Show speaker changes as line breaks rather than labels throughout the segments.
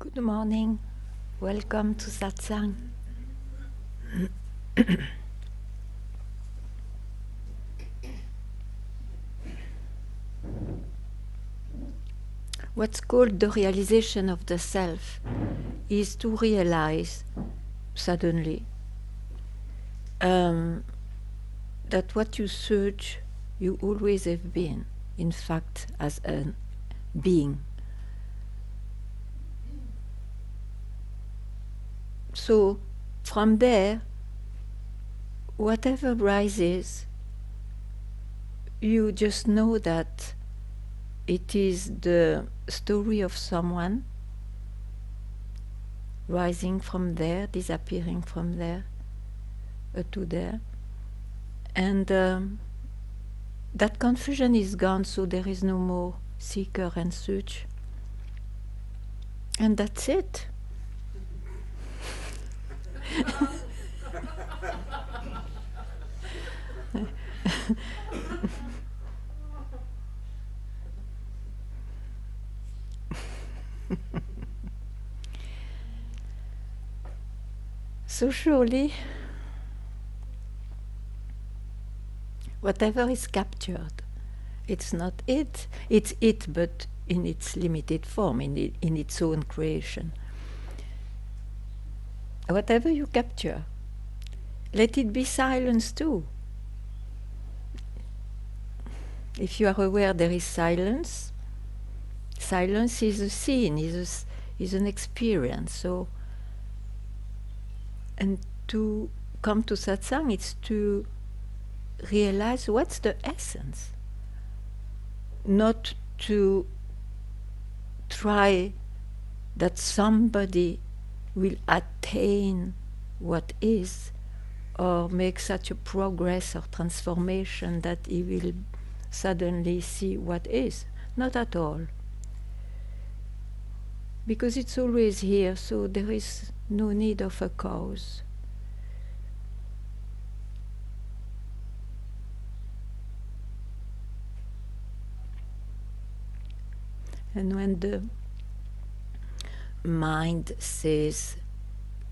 Good morning. Welcome to Satsang. What's called the realization of the self is to realize suddenly that what you search, you always have been, in fact, as a being. So from there, whatever rises, you just know that it is the story of someone rising from there, disappearing from there to there. And that confusion is gone, so there is no more seeker and search. And that's it. So surely, whatever is captured, it's not it. It's it, but in its limited form, in its own creation. Whatever you capture, let it be silence too. If you are aware there is silence, silence is a scene, is an experience. So, and to come to satsang, it's to realize what's the essence. Not to try that somebody will attain what is, or make such a progress or transformation that he will suddenly see what is. Not at all. Because it's always here, so there is no need of a cause. And when the mind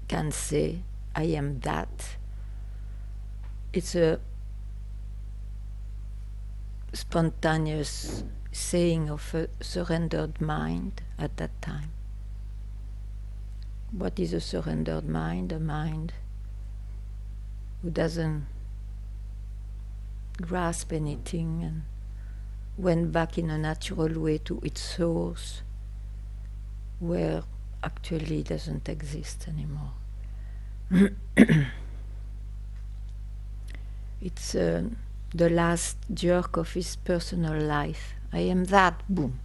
can say, I am that, it's a spontaneous saying of a surrendered mind at that time. What is a surrendered mind? A mind who doesn't grasp anything and went back in a natural way to its source, where actually doesn't exist anymore. It's the last jerk of his personal life. I am that, boom.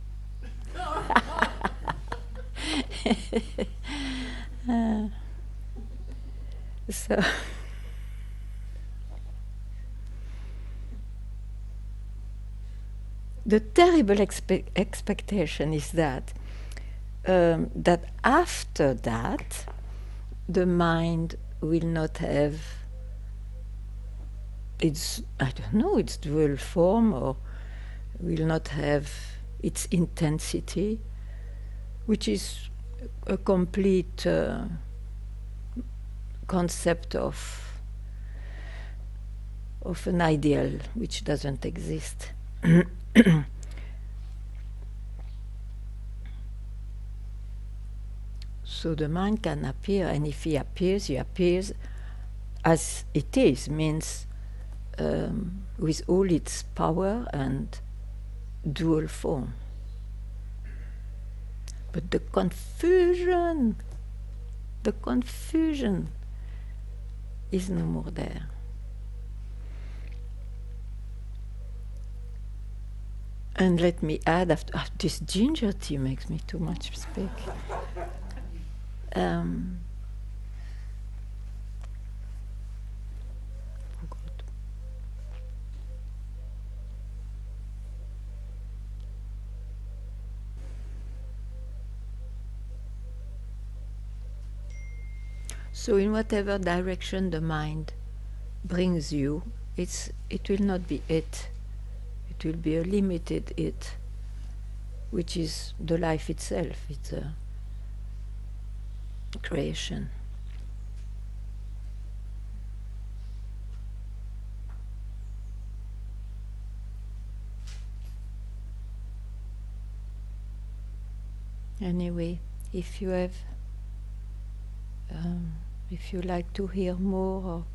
So the terrible expectation is that that after that the mind will not have its, I don't know, its dual form, or will not have its intensity, which is a complete concept of an ideal which doesn't exist. So the mind can appear, and if he appears as it is, means with all its power and dual form. But the confusion is no more there. And let me add, after this ginger tea makes me too much speak. So in whatever direction the mind brings you, it will not be it. It will be a limited it, which is the life itself. It's creation. Anyway, if you have, if you like to hear more, or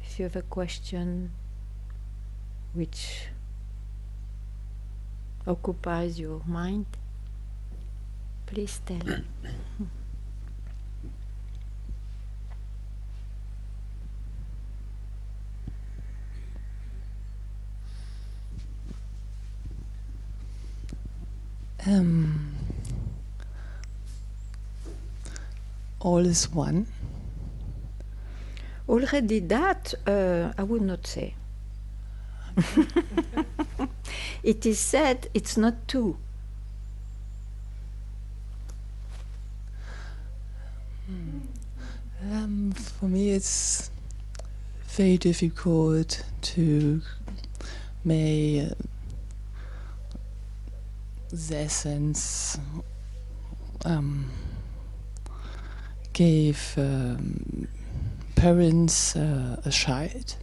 if you have a question which occupies your mind, please tell.
All is one.
Already that, I would not say. It is said it's not two.
For me, it's very difficult to make the essence gave parents a child.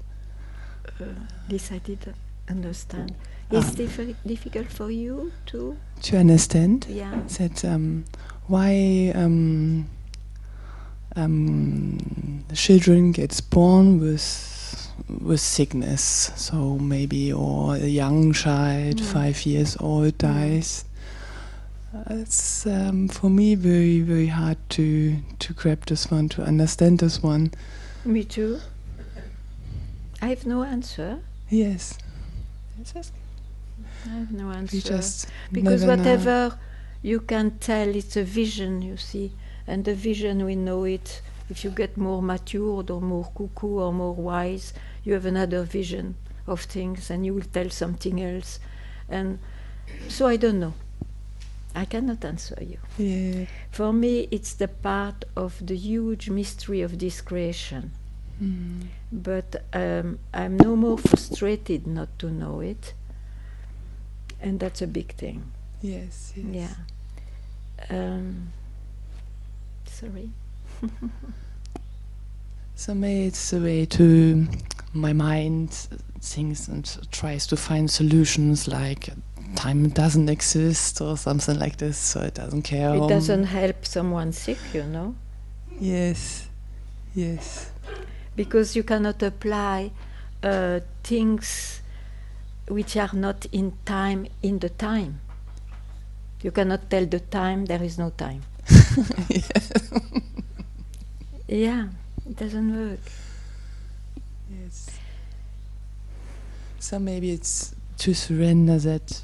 This I didn't understand. It's difficult for you to
understand?
Yeah.
That why children gets born with sickness. So maybe, or a young child, 5 years old, dies. It's for me very, very hard to grab this one, to understand this one.
Me too. I have no answer.
Yes.
I have no answer.
We just
because
never
whatever
know.
You can tell, it's a vision, you see. And the vision, we know it. If you get more matured or more cuckoo or more wise, you have another vision of things and you will tell something else. And so I don't know. I cannot answer you.
Yeah.
For me, it's the part of the huge mystery of this creation. But I'm no more frustrated not to know it. And that's a big thing.
Yes, yes.
Yeah. Sorry.
So maybe it's the way to my mind thinks and tries to find solutions, like time doesn't exist or something like this, so it doesn't care.
It doesn't help someone sick, you know.
Yes, yes.
Because you cannot apply things which are not in time in the time. You cannot tell the time there is no time. Yeah, it doesn't work.
Yes. So maybe it's to surrender that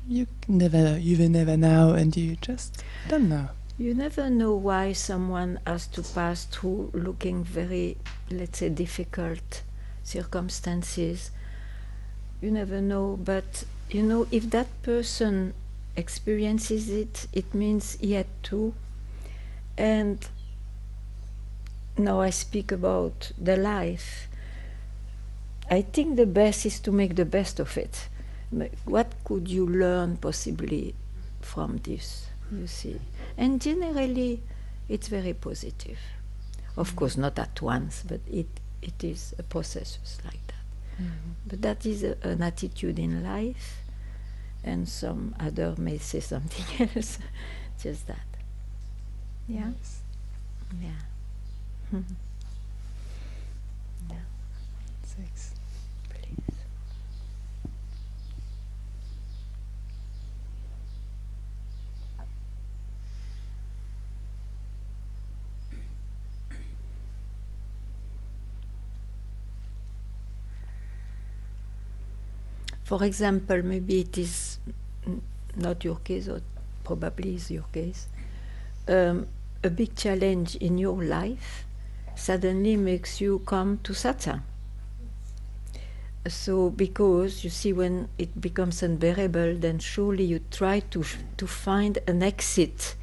you will never know, and you just don't know.
You never know why someone has to pass through looking very, let's say, difficult circumstances. You never know, but you know, if that person experiences it, it means he had to. And now I speak about the life. I think the best is to make the best of it. What could you learn possibly from this, you see? And generally, it's very positive. Of course, not at once, but it is a process just like that. But that is an attitude in life, and some other may say something else. Just that. Yeah?
Yes.
Yeah. Yeah.
6.
Please. For example, maybe it is not your case, or probably is your case. A big challenge in your life suddenly makes you come to Satsang. So, because you see, when it becomes unbearable, then surely you try to find an exit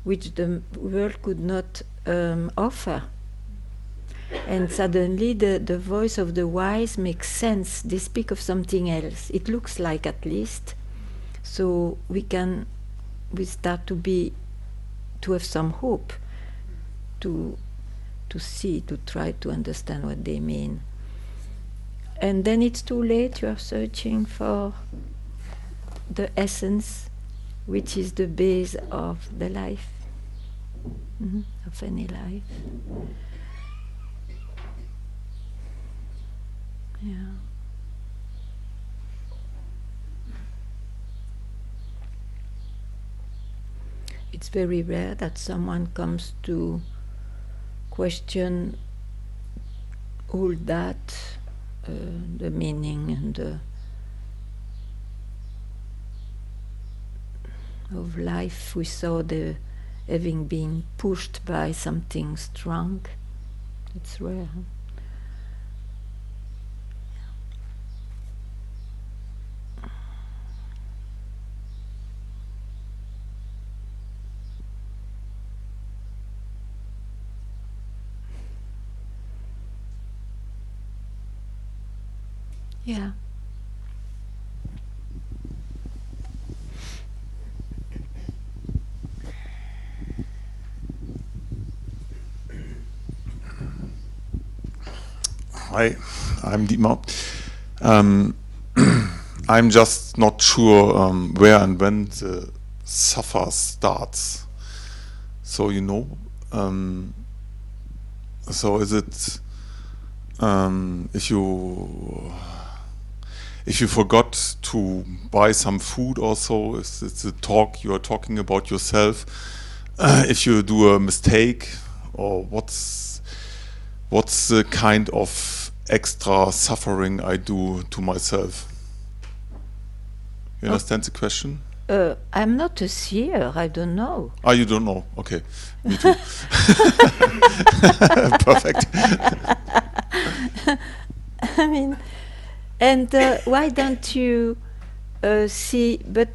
which the world could not offer. And suddenly the voice of the wise makes sense. They speak of something else. It looks like, at least. So we start to have some hope. to see, to try to understand what they mean. And then it's too late, you are searching for the essence, which is the base of the life, of any life. Yeah. It's very rare that someone comes to question all that, the meaning and of life without having been pushed by something strong. It's rare. Yeah.
Hi, I'm Dietmar. I'm just not sure where and when the suffer starts. So so is it if you forgot to buy some food also, is it the talk you are talking about yourself? If you do a mistake, or what's the kind of extra suffering I do to myself? You understand the question?
I'm not a seer, I don't know.
Ah, you don't know. Okay, me too. Perfect.
I mean, and why don't you see, but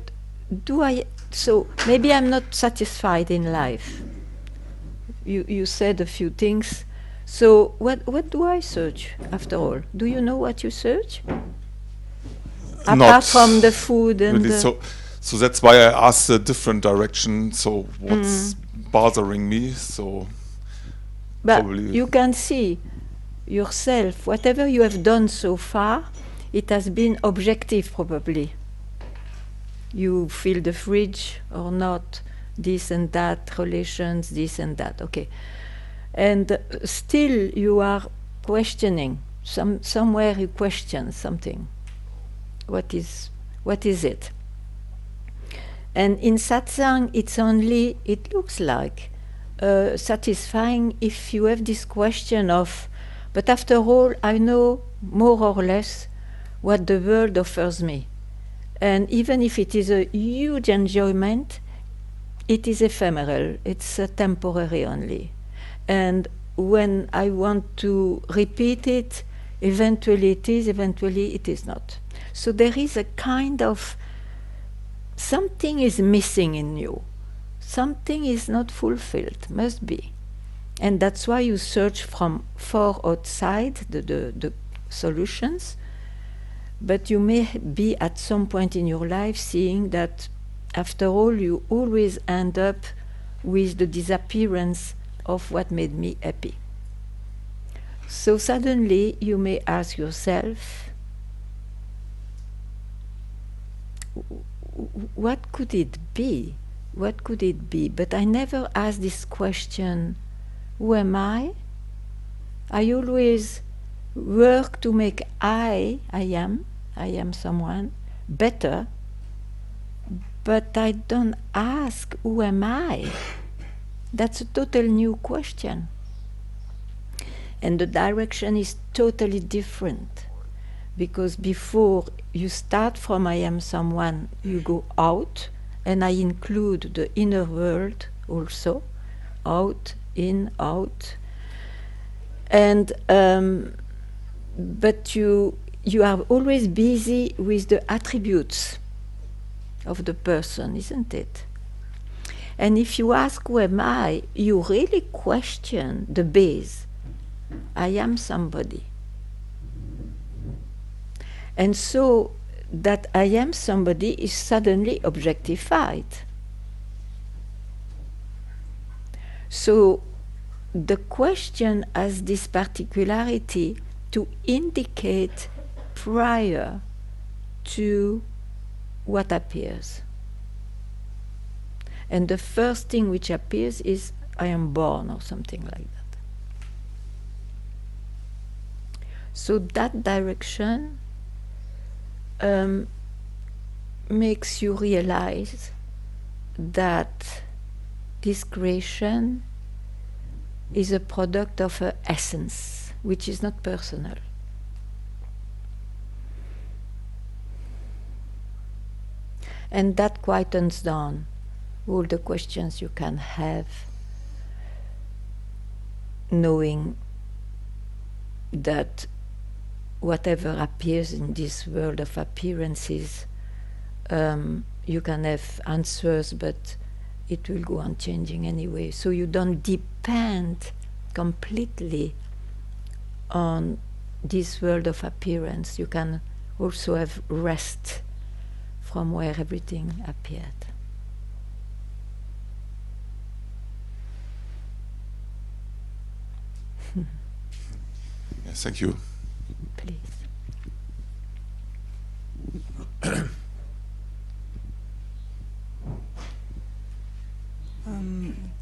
so maybe I'm not satisfied in life. You said a few things. So what do I search after all? Do you know what you search? Apart from the food and
really, so that's why I asked a different direction. So what's bothering me? So
but
probably
you can see yourself, whatever you have done so far, it has been objective probably. You fill the fridge or not, this and that, relations, this and that, okay. And still you are questioning, somewhere you question something. What is it? And in satsang, it looks like satisfying if you have this question of, but after all, I know more or less what the world offers me. And even if it is a huge enjoyment, it is ephemeral, it's temporary only. And when I want to repeat it, eventually it is, eventually it is not. So there is a kind of something is missing in you. Something is not fulfilled, must be. And that's why you search from far outside the solutions. But you may be at some point in your life seeing that after all you always end up with the disappearance of what made me happy. So suddenly you may ask yourself, what could it be? What could it be? But I never ask this question, who am I? I always work to make I am someone better, but I don't ask, who am I? That's a total new question. And the direction is totally different. Because before you start from I am someone, you go out, and I include the inner world also, out, in, out. And but you are always busy with the attributes of the person, isn't it? And if you ask who am I, you really question the base. I am somebody. And so that I am somebody is suddenly objectified. So the question has this particularity to indicate prior to what appears. And the first thing which appears is I am born or something like that. So that direction makes you realize that this creation is a product of an essence, which is not personal. And that quietens down all the questions you can have, knowing that whatever appears in this world of appearances, you can have answers, but it will go on changing anyway. So you don't depend completely on this world of appearance. You can also have rest from where everything appeared.
Yes, thank you.
Please.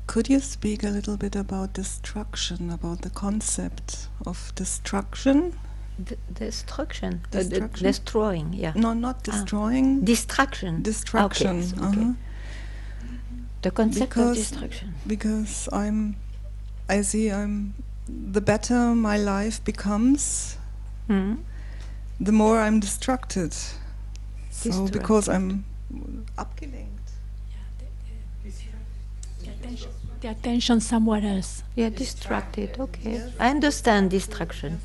Could you speak a little bit about destruction, about the concept of destruction?
Destruction.
Destruction?
Destroying, yeah.
No, not destroying.
Distraction.
Destruction.
Okay, okay.
Uh-huh.
The concept of destruction.
Because I see the better my life becomes, the more I'm distracted. So because I'm abgelenkt.
The attention somewhere else.
Yeah, distracted, okay. Yes. I understand distraction.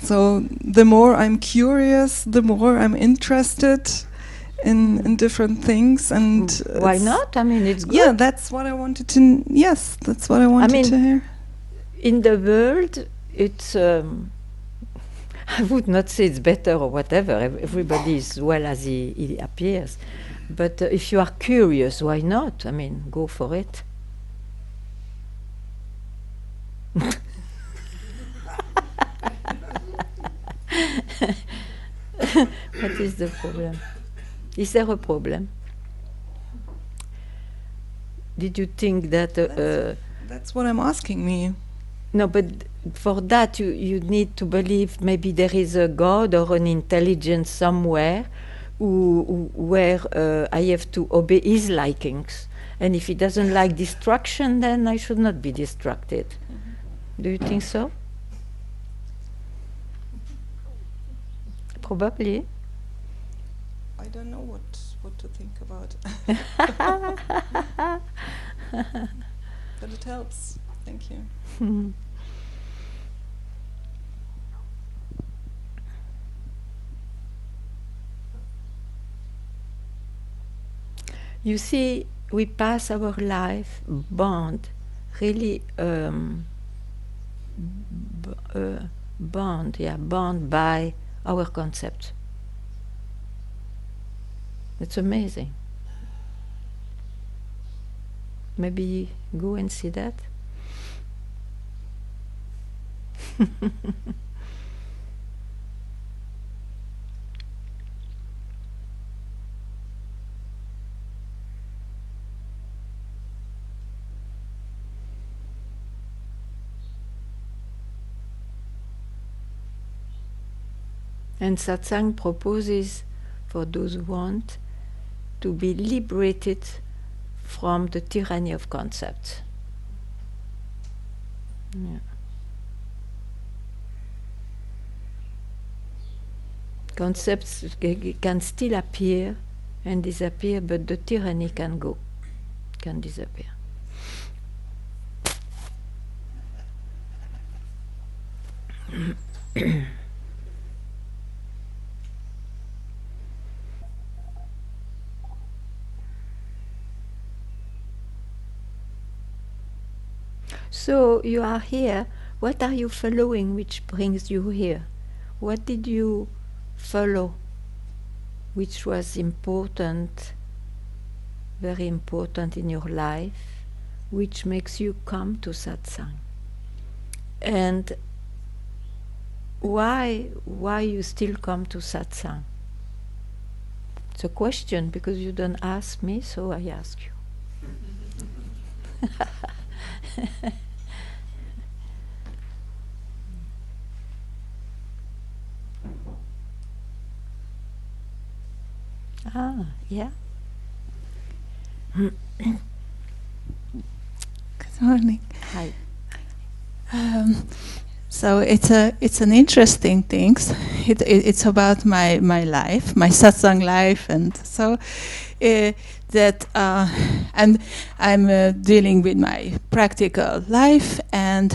So the more I'm curious, the more I'm interested in different things, and
why not? I mean, it's good.
Yeah, that's what I wanted to. Yes, that's what I wanted to hear.
In the world, it's. I would not say it's better or whatever. Everybody is well as he appears. But if you are curious, why not? I mean, go for it. What is the problem? Is there a problem? Did you think that...
that's what I'm asking me.
No, but for that you need to believe maybe there is a God or an intelligence somewhere where I have to obey his likings. And if he doesn't like distraction, then I should not be distracted. Do you think so? Probably.
I don't know what to think about. But it helps. Thank you.
You see, we pass our life bound, really bound by our concept. It's amazing. Maybe go and see that. And Satsang proposes for those who want to be liberated from the tyranny of concepts. Yeah. Concepts can still appear and disappear, but the tyranny can go, can disappear. So you are here. What are you following which brings you here? What did you follow which was important, very important in your life, which makes you come to satsang. And why you still come to satsang? It's a question because you don't ask me, so I ask you. Ah, yeah.
Good morning.
Hi.
So it's an interesting thing. It's about my life, my satsang life, and so that and I'm dealing with my practical life. And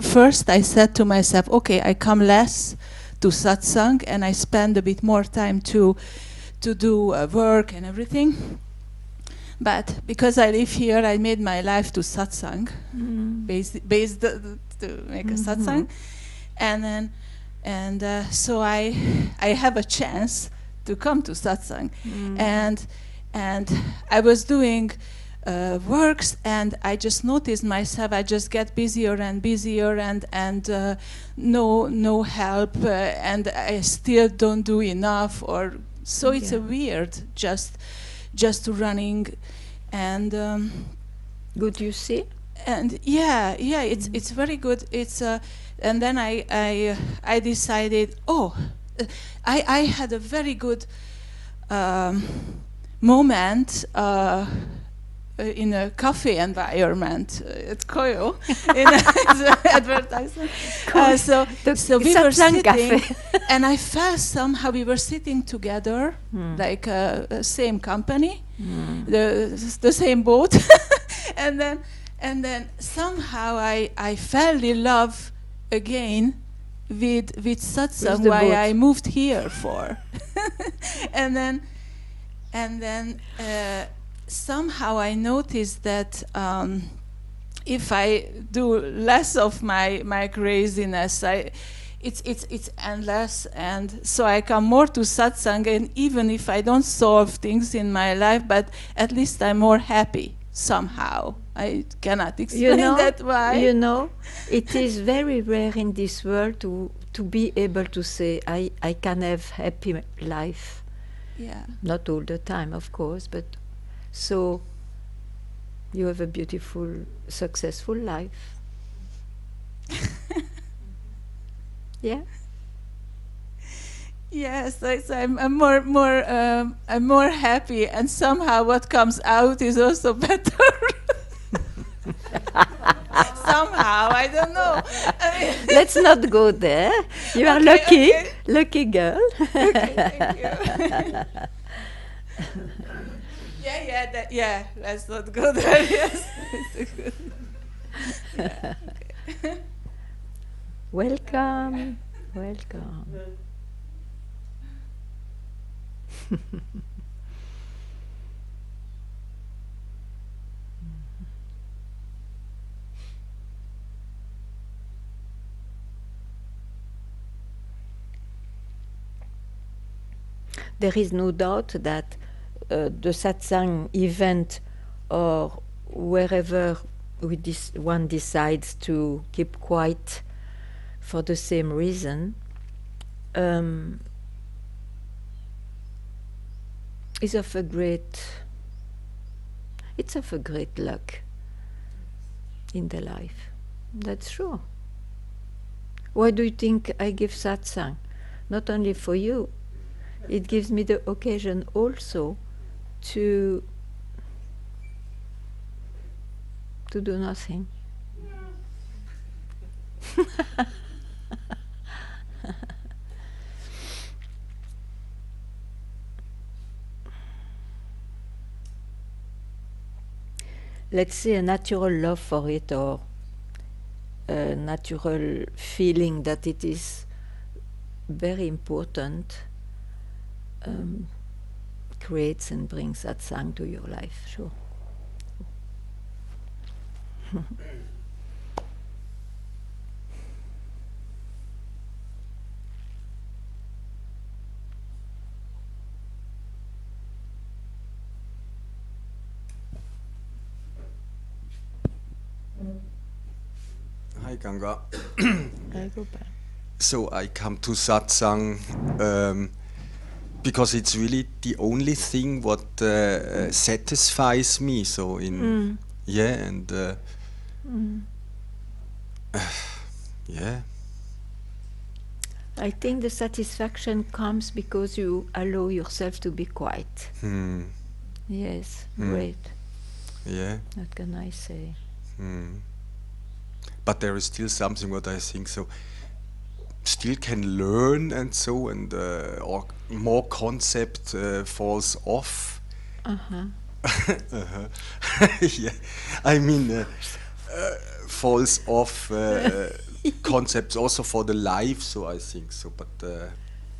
first, I said to myself, okay, I come less to satsang, and I spend a bit more time to do work and everything. But because I live here, I made my life to satsang, based to make a satsang, and then so I have a chance to come to satsang, and I was doing works, and I just noticed myself. I just get busier and busier, and no help, and I still don't do enough, or so it's a weird just running, and
good, you see.
And yeah, it's very good. It's and then I decided, I had a very good moment in a cafe environment at Koyo in the advertisement. So we were sitting,
cafe.
and I felt somehow we were sitting together, like same company, the same boat, and then somehow I fell in love again with satsang, why
boat?
I moved here for, and then somehow I noticed that if I do less of my craziness, it's endless, and so I come more to satsang, and even if I don't solve things in my life, but at least I'm more happy somehow. I cannot explain that why.
You know, it is very rare in this world to be able to say I can have happy life.
Yeah.
Not all the time, of course, but so you have a beautiful, successful life. Yeah.
Yes, I'm more happy, and somehow what comes out is also better. Somehow, I don't know. I mean,
let's not go there. You are lucky girl.
Okay, thank you. Yeah, let's not go there. Yes. Yeah, okay.
Welcome. There is no doubt that the satsang event, or wherever one decides to keep quiet for the same reason, is of a great luck in the life. That's true. Why do you think I give satsang? Not only for you, it gives me the occasion also to do nothing. Let's say a natural love for it, or a natural feeling that it is very important, creates and brings satsang to your life, sure.
Hi, Ganga.
I go back.
So I come to Satsang because it's really the only thing what satisfies me. So yeah, and yeah.
I think the satisfaction comes because you allow yourself to be quiet. Yes, great.
Yeah.
What can I say?
But there is still something what I think so still can learn and so and or more concept falls off. Yeah, I mean falls off concepts also for the life. So I think so, but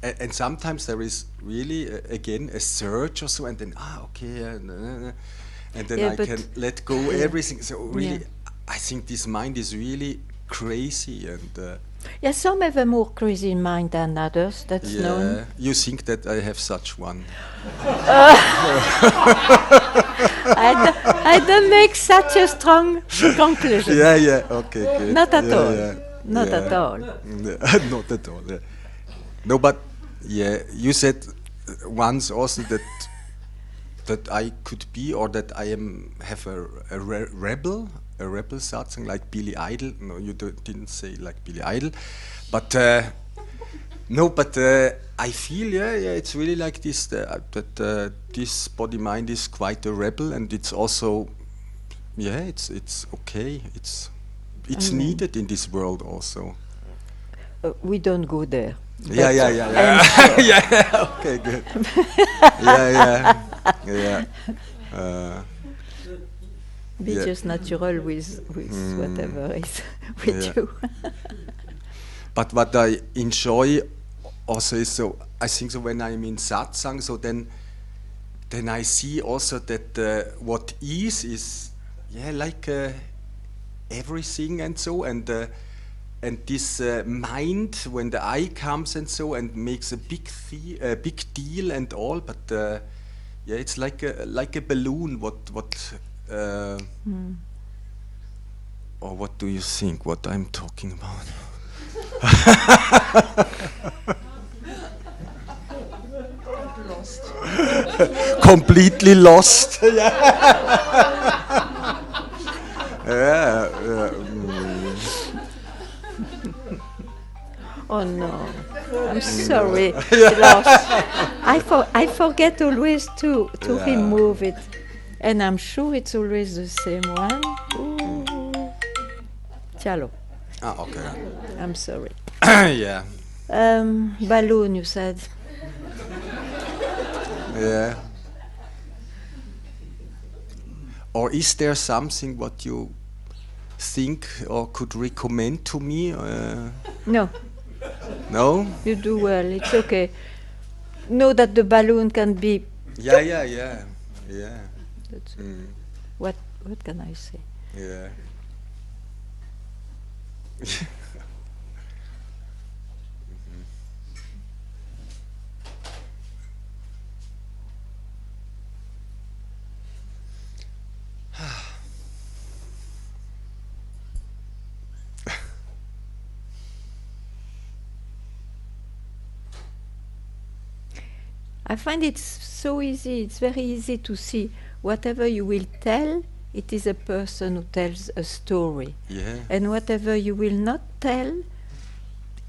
and sometimes there is really again a search or so, and then okay, and then
Yeah,
I
but
can let go
yeah.
everything. So really,
Yeah.
I think this mind is really crazy and.
Yeah, some have a more crazy mind than others, that's known.
Yeah, you think that I have such one?
I don't make such a strong conclusion.
Yeah, okay, good.
Not at
Yeah,
all.
yeah,
Not
yeah.
at all.
Not at all. Yeah. No, but yeah, you said once also that I could be, or that I have a rebel, satsang like Billy Idol. No, you didn't say like Billy Idol, but no, but I feel yeah, it's really like this that this body mind is quite a rebel, and it's also it's okay, it's needed in this world also.
We don't go there.
Yeah. Yeah. Okay, good. Yeah.
Be
Yeah.
just natural with whatever is with you.
But what I enjoy also is so I think so when I'm in satsang, so then I see also that what is like everything and so and this mind when the eye comes and so and makes a big deal and all, but it's like a balloon. Or what do you think? What I'm talking about? Lost. Completely lost.
Oh no, I'm sorry. Lost. I forget always to remove it, and I'm sure it's always the same one. Ooh. Chalo.
Okay.
I'm sorry.
Yeah.
Balloon, you said.
Yeah. Or is there something what you think or could recommend to me?
No.
No?
You do well. It's okay. Know that the balloon can be.
Yeah.
That's What can I say?
Yeah.
I find it so easy. It's very easy to see whatever you will tell. It is a person who tells a story.
Yeah.
And whatever you will not tell,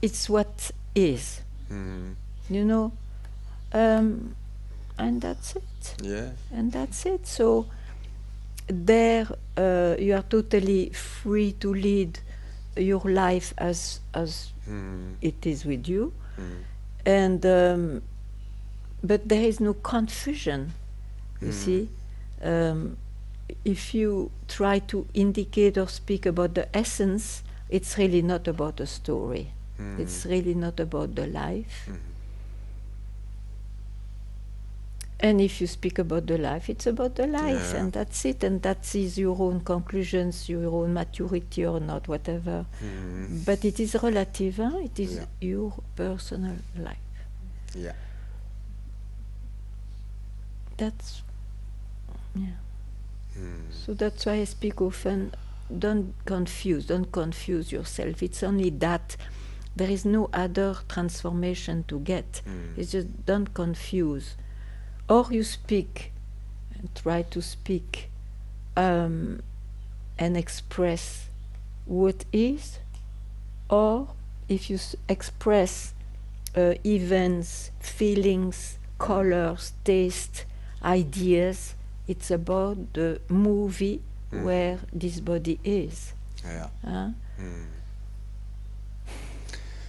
it's what is. You know? And that's it.
Yeah.
And that's it. So there you are totally free to lead your life as it is with you. And but there is no confusion, you see. If you try to indicate or speak about the essence, it's really not about the story. It's really not about the life. And if you speak about the life, it's about the life, and that's it. And that is your own conclusions, your own maturity or not, whatever. But it is relative, huh? It is your personal life.
Yeah.
So that's why I speak often don't confuse yourself. It's only that. There is no other transformation to get. It's just don't confuse. Or you speak, and try to speak and express what is, or if you express events, feelings, colors, taste, ideas, it's about the movie where this body is.
Yeah.
Huh?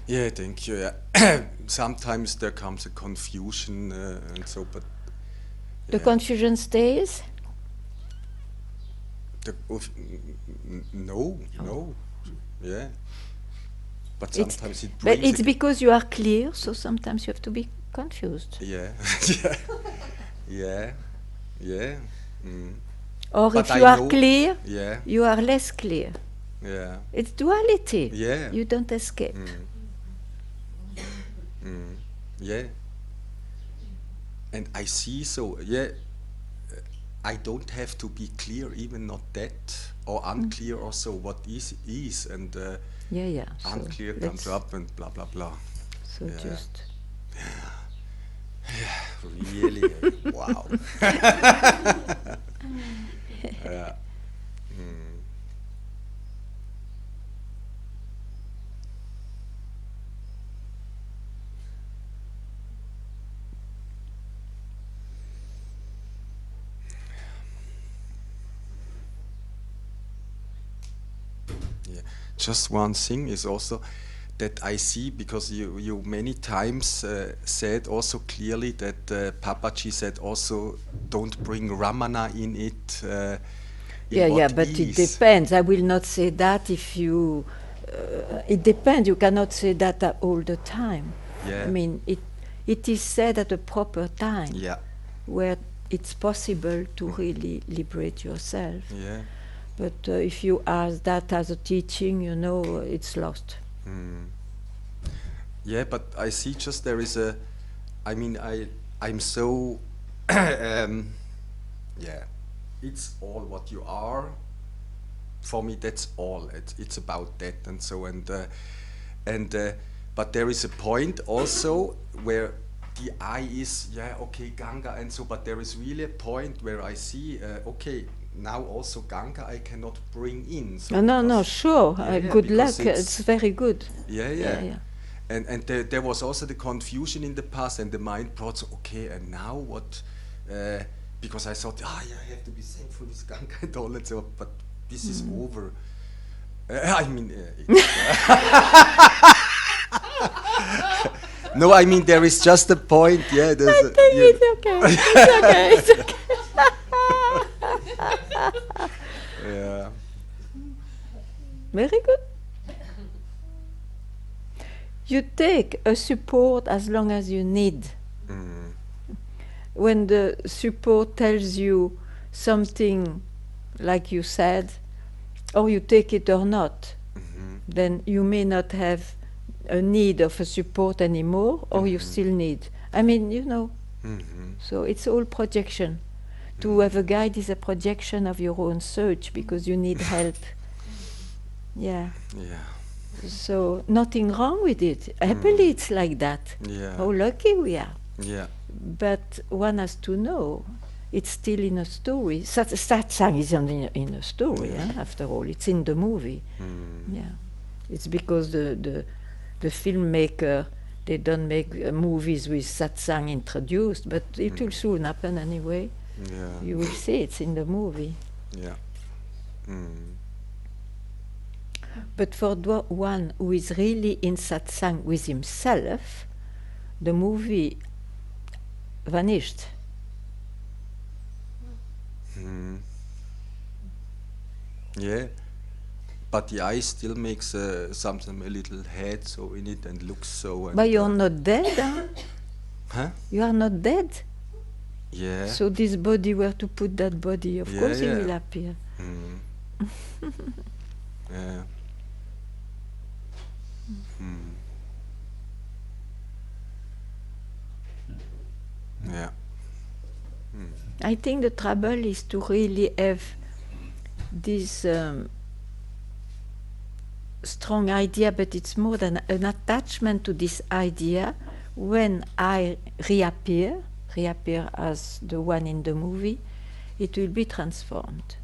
Yeah, thank you. Yeah. Sometimes there comes a confusion and so, but
The confusion stays.
no, yeah. But
It's-
sometimes it
But
brings.
it's because you are clear, so sometimes you have to be confused.
Yeah, yeah.
Or
But
if
I
you are
know-
clear,
Yeah,
you are less clear.
yeah.
It's duality.
Yeah.
You don't escape.
Yeah. And I see, so, yeah, I don't have to be clear, even not that, or unclear also what is, and
Yeah. So
unclear comes up and blah, blah, blah.
So
Yeah.
just.
Really, wow. Yeah. Yeah. Just one thing is also that I see, because you many times said also clearly that Papaji said also don't bring Ramana in it.
Yeah, but it depends. I will not say that if you. It depends. You cannot say that all the time.
Yeah.
I mean, it is said at a proper time
Yeah.
where it's possible to really liberate yourself.
Yeah.
But if you ask that as a teaching, it's lost.
Yeah, but I see just there is a. I mean, I'm so. Yeah. It's all what you are. For me, that's all. It's about that, and so but there is a point also where the I is, yeah, okay, Ganga, and so, but there is really a point where I see, okay, now also Ganga I cannot bring in. So
No,
because-
sure.
Yeah,
Good
because
luck. It's very good.
yeah. And there was also the confusion in the past, and the mind brought, so, okay, and now what? Because I thought, I have to be thankful with Ganga and all that, so, but this is over. I mean, no, I mean, there is just a point, yeah. There's
It's okay. It's okay.
yeah.
Very good. You take a support as long as you need. When the support tells you something, like you said, or you take it or not, then you may not have a need of a support anymore, or you still need. I mean, so it's all projection. To have a guide is a projection of your own search because you need help. Yeah.
Yeah.
So nothing wrong with it. Happily, it's like that.
Yeah.
How lucky we are.
Yeah.
But one has to know it's still in a story. Satsang is in a story, after all. It's in the movie. Yeah. It's because the filmmaker, they don't make movies with satsang introduced, but it will soon happen anyway.
Yeah.
You will see it's in the movie.
Yeah.
But for one who is really in satsang with himself, the movie vanished.
Yeah. But the eye still makes something a little head so in it and looks so. And,
But you're not dead, huh?
Huh?
You are not dead.
Yeah.
So this body, where to put that body? Of course it will appear.
Yeah. Yeah.
I think the trouble is to really have this strong idea, but it's more than an attachment to this idea. When I reappear as the one in the movie, it will be transformed.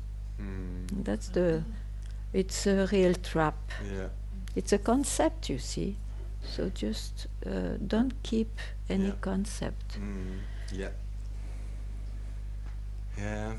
It's a real trap.
Yeah.
It's a concept, you see. So just don't keep any concept.
Yeah. Yeah.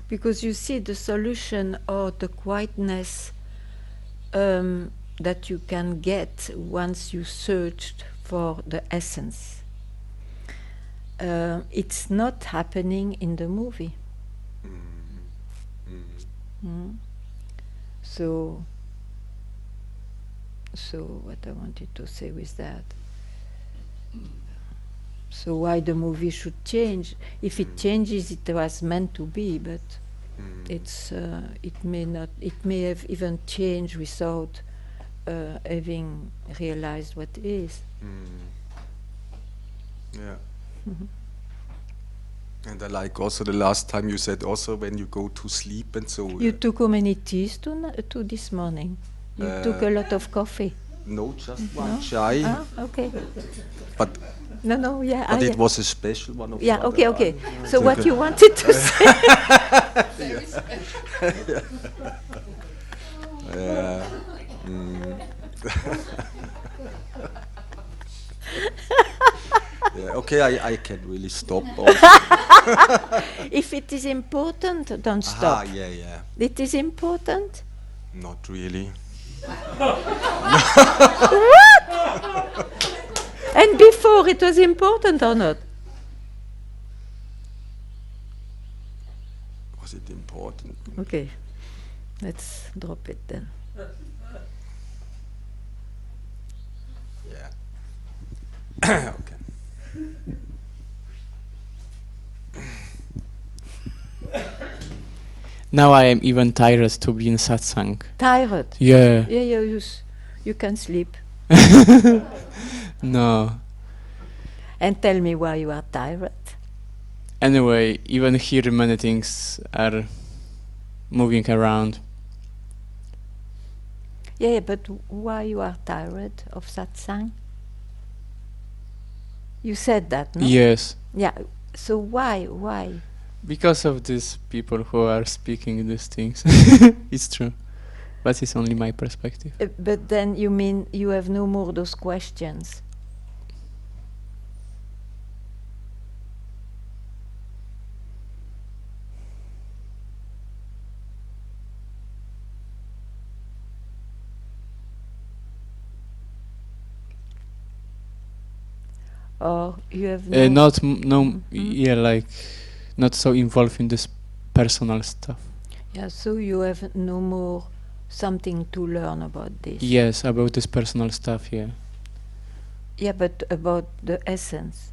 Because you see, the solution or the quietness that you can get once you searched for the essence, it's not happening in the movie. So what I wanted to say with that. So why the movie should change? If it changes, it was meant to be, but it may not. It may have even changed without having realized what it is.
Yeah. And I like also the last time you said also when you go to sleep and so.
You took how many teas to this morning? You took a lot of coffee.
No, just one chai.
Ah, okay.
But
No, yeah.
but it was a special one of
Yeah,
other.
okay. So what you wanted to say?
Yeah. Yeah, okay, I can really stop.
If it is important, don't
Aha,
stop.
yeah.
It is important.
Not really.
And before, it was important or not?
Was it important?
Okay, let's drop it then.
Yeah. Okay.
Now I am even tired to be in satsang.
Tired?
Yeah.
Yeah, you can sleep.
No.
And tell me why you are tired.
Anyway, even here many things are moving around.
Yeah, but why you are tired of satsang? You said that, no?
Yes.
Yeah, so why?
Because of these people who are speaking these things. It's true. But it's only my perspective.
But then you mean you have no more those questions? Or you have no...
Yeah, like not so involved in this personal stuff.
Yeah, so you have no more something to learn about this.
Yes, about this personal stuff, yeah.
Yeah, but about the essence.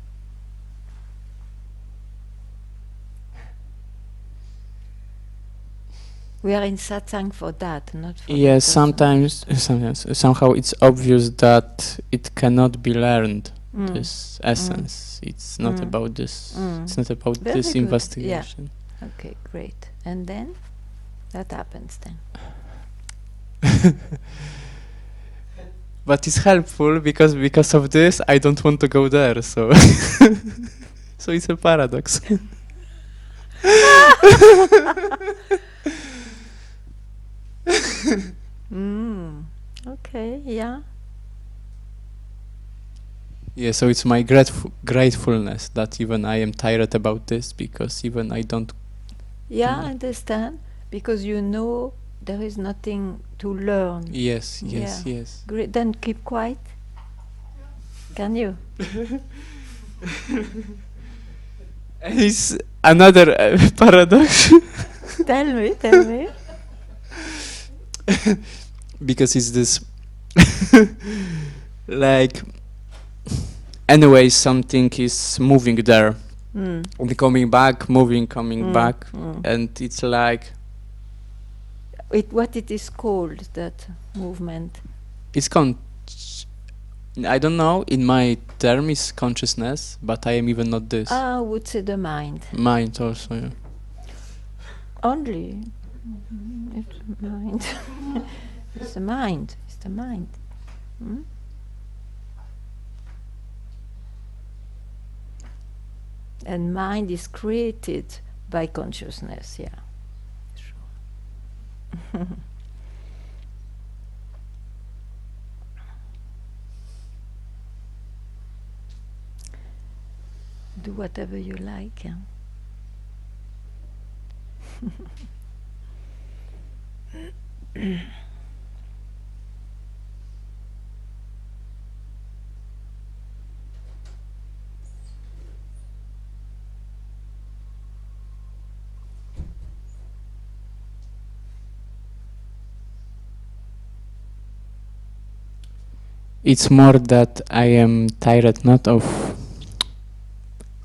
We are in satsang for that, not for...
Yes, sometimes somehow it's obvious that it cannot be learned. This essence. It's not about this. It's not about
Very
this
good.
investigation.
Yeah. Okay, great. And then? What happens then?
But it's helpful because of this I don't want to go there. So so it's a paradox.
Okay, yeah.
Yeah, so it's my gratefulness that even I am tired about this, because even I don't...
Yeah, I understand. Because you know there is nothing to learn.
Yes.
Great. Then keep quiet. Can you?
It's another paradox.
Tell me.
Because it's this
like, anyway, something is moving there.
Mm.
And coming back, moving, coming
Mm,
back.
mm.
And it's like,
What it is called, that movement?
it's I don't know, in my term is consciousness, but I am even not this.
I would say the mind.
Mind also, yeah.
Only. It's mind. It's the mind. It's the mind. Mm? And mind is created by consciousness, yeah. Sure. Do whatever you like. Yeah?
It's more that I am tired not of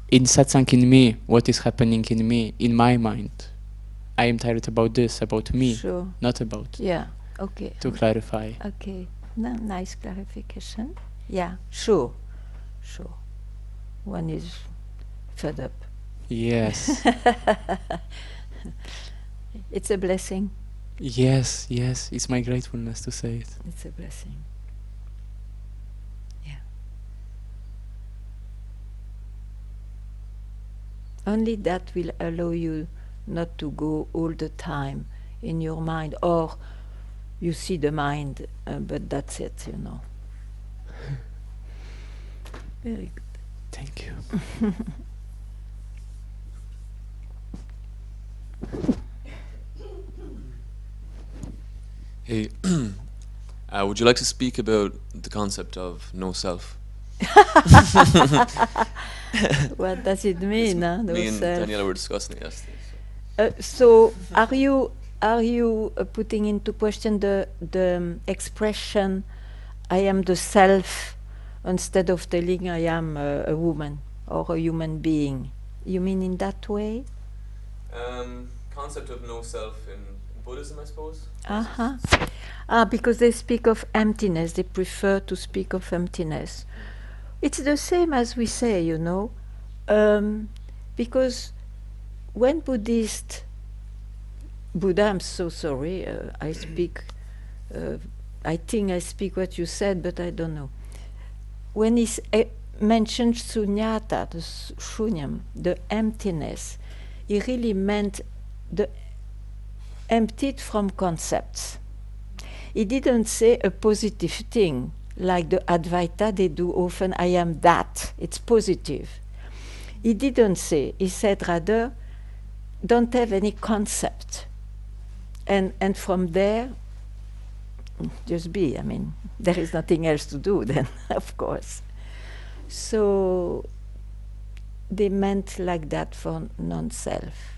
in satsang in me, what is happening in me, in my mind. I am tired about this, about me,
Sure.
not about.
Yeah, okay.
To clarify.
Okay, no, nice clarification. Yeah, sure, sure. One is fed up.
Yes.
It's a blessing.
Yes, yes, it's my gratefulness to say it.
It's a blessing. Yeah. Only that will allow you not to go all the time in your mind, or you see the mind, but that's it, you know. Very good.
Thank you.
Hey, would you like to speak about the concept of no self?
What does it mean, no
Me and
self?
Daniela were discussing it yesterday.
So are you putting into question the expression "I am the self" instead of telling "I am a woman" or a human being? You mean in that way?
Concept of no self in Buddhism, I suppose.
Because they speak of emptiness. They prefer to speak of emptiness. It's the same as we say, you know, because when Buddha, I'm so sorry, I speak, I think I speak what you said, but I don't know. When he mentioned sunyata, the shunyam, the emptiness, he really meant the emptied from concepts. He didn't say a positive thing, like the Advaita they do often, I am that, it's positive. He didn't say, he said rather, don't have any concept. And from there, just be, I mean, there is nothing else to do then, of course. So they meant like that for non-self.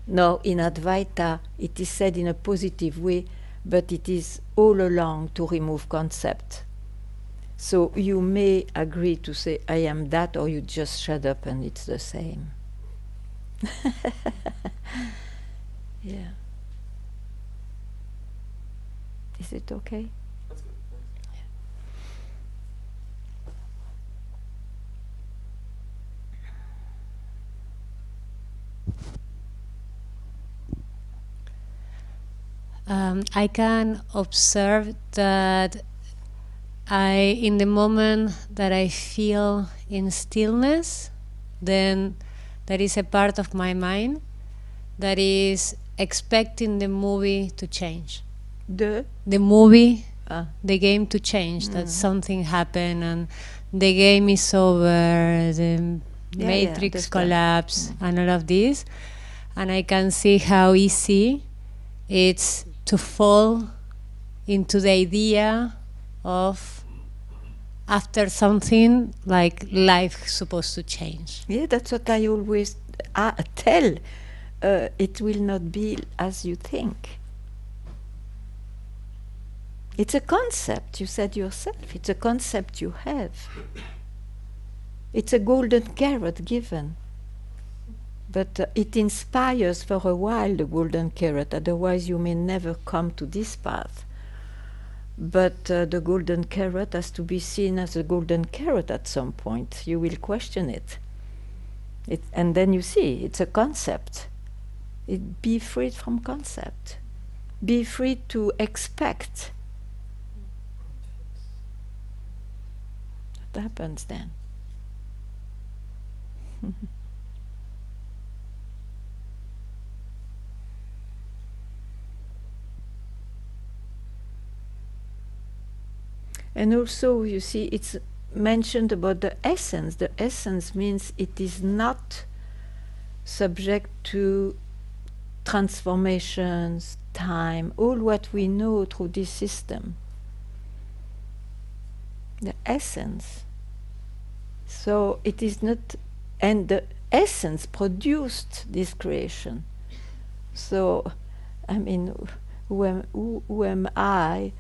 Now, in Advaita, it is said in a positive way, but it is all along to remove concept. So you may agree to say, I am that, or you just shut up and it's the same. Yeah. Is it okay?
That's good.
I can observe that in the moment that I feel in stillness, then there is a part of my mind that is expecting the movie to change. The movie, the game to change, that something happened and the game is over, the matrix collapse and all of this. And I can see how easy it's to fall into the idea of after something like life supposed to change.
Yeah, that's what I always tell. It will not be as you think. It's a concept, you said yourself. It's a concept you have. It's a golden carrot given. But it inspires for a while, the golden carrot, otherwise you may never come to this path. But the golden carrot has to be seen as a golden carrot at some point. You will question it. And then you see, it's a concept. Be free from concept. Be free to expect. What happens then? And also, you see, it's mentioned about the essence. The essence means it is not subject to transformations, time, all what we know through this system. The essence. So it is not, and the essence produced this creation. So, I mean, who am I?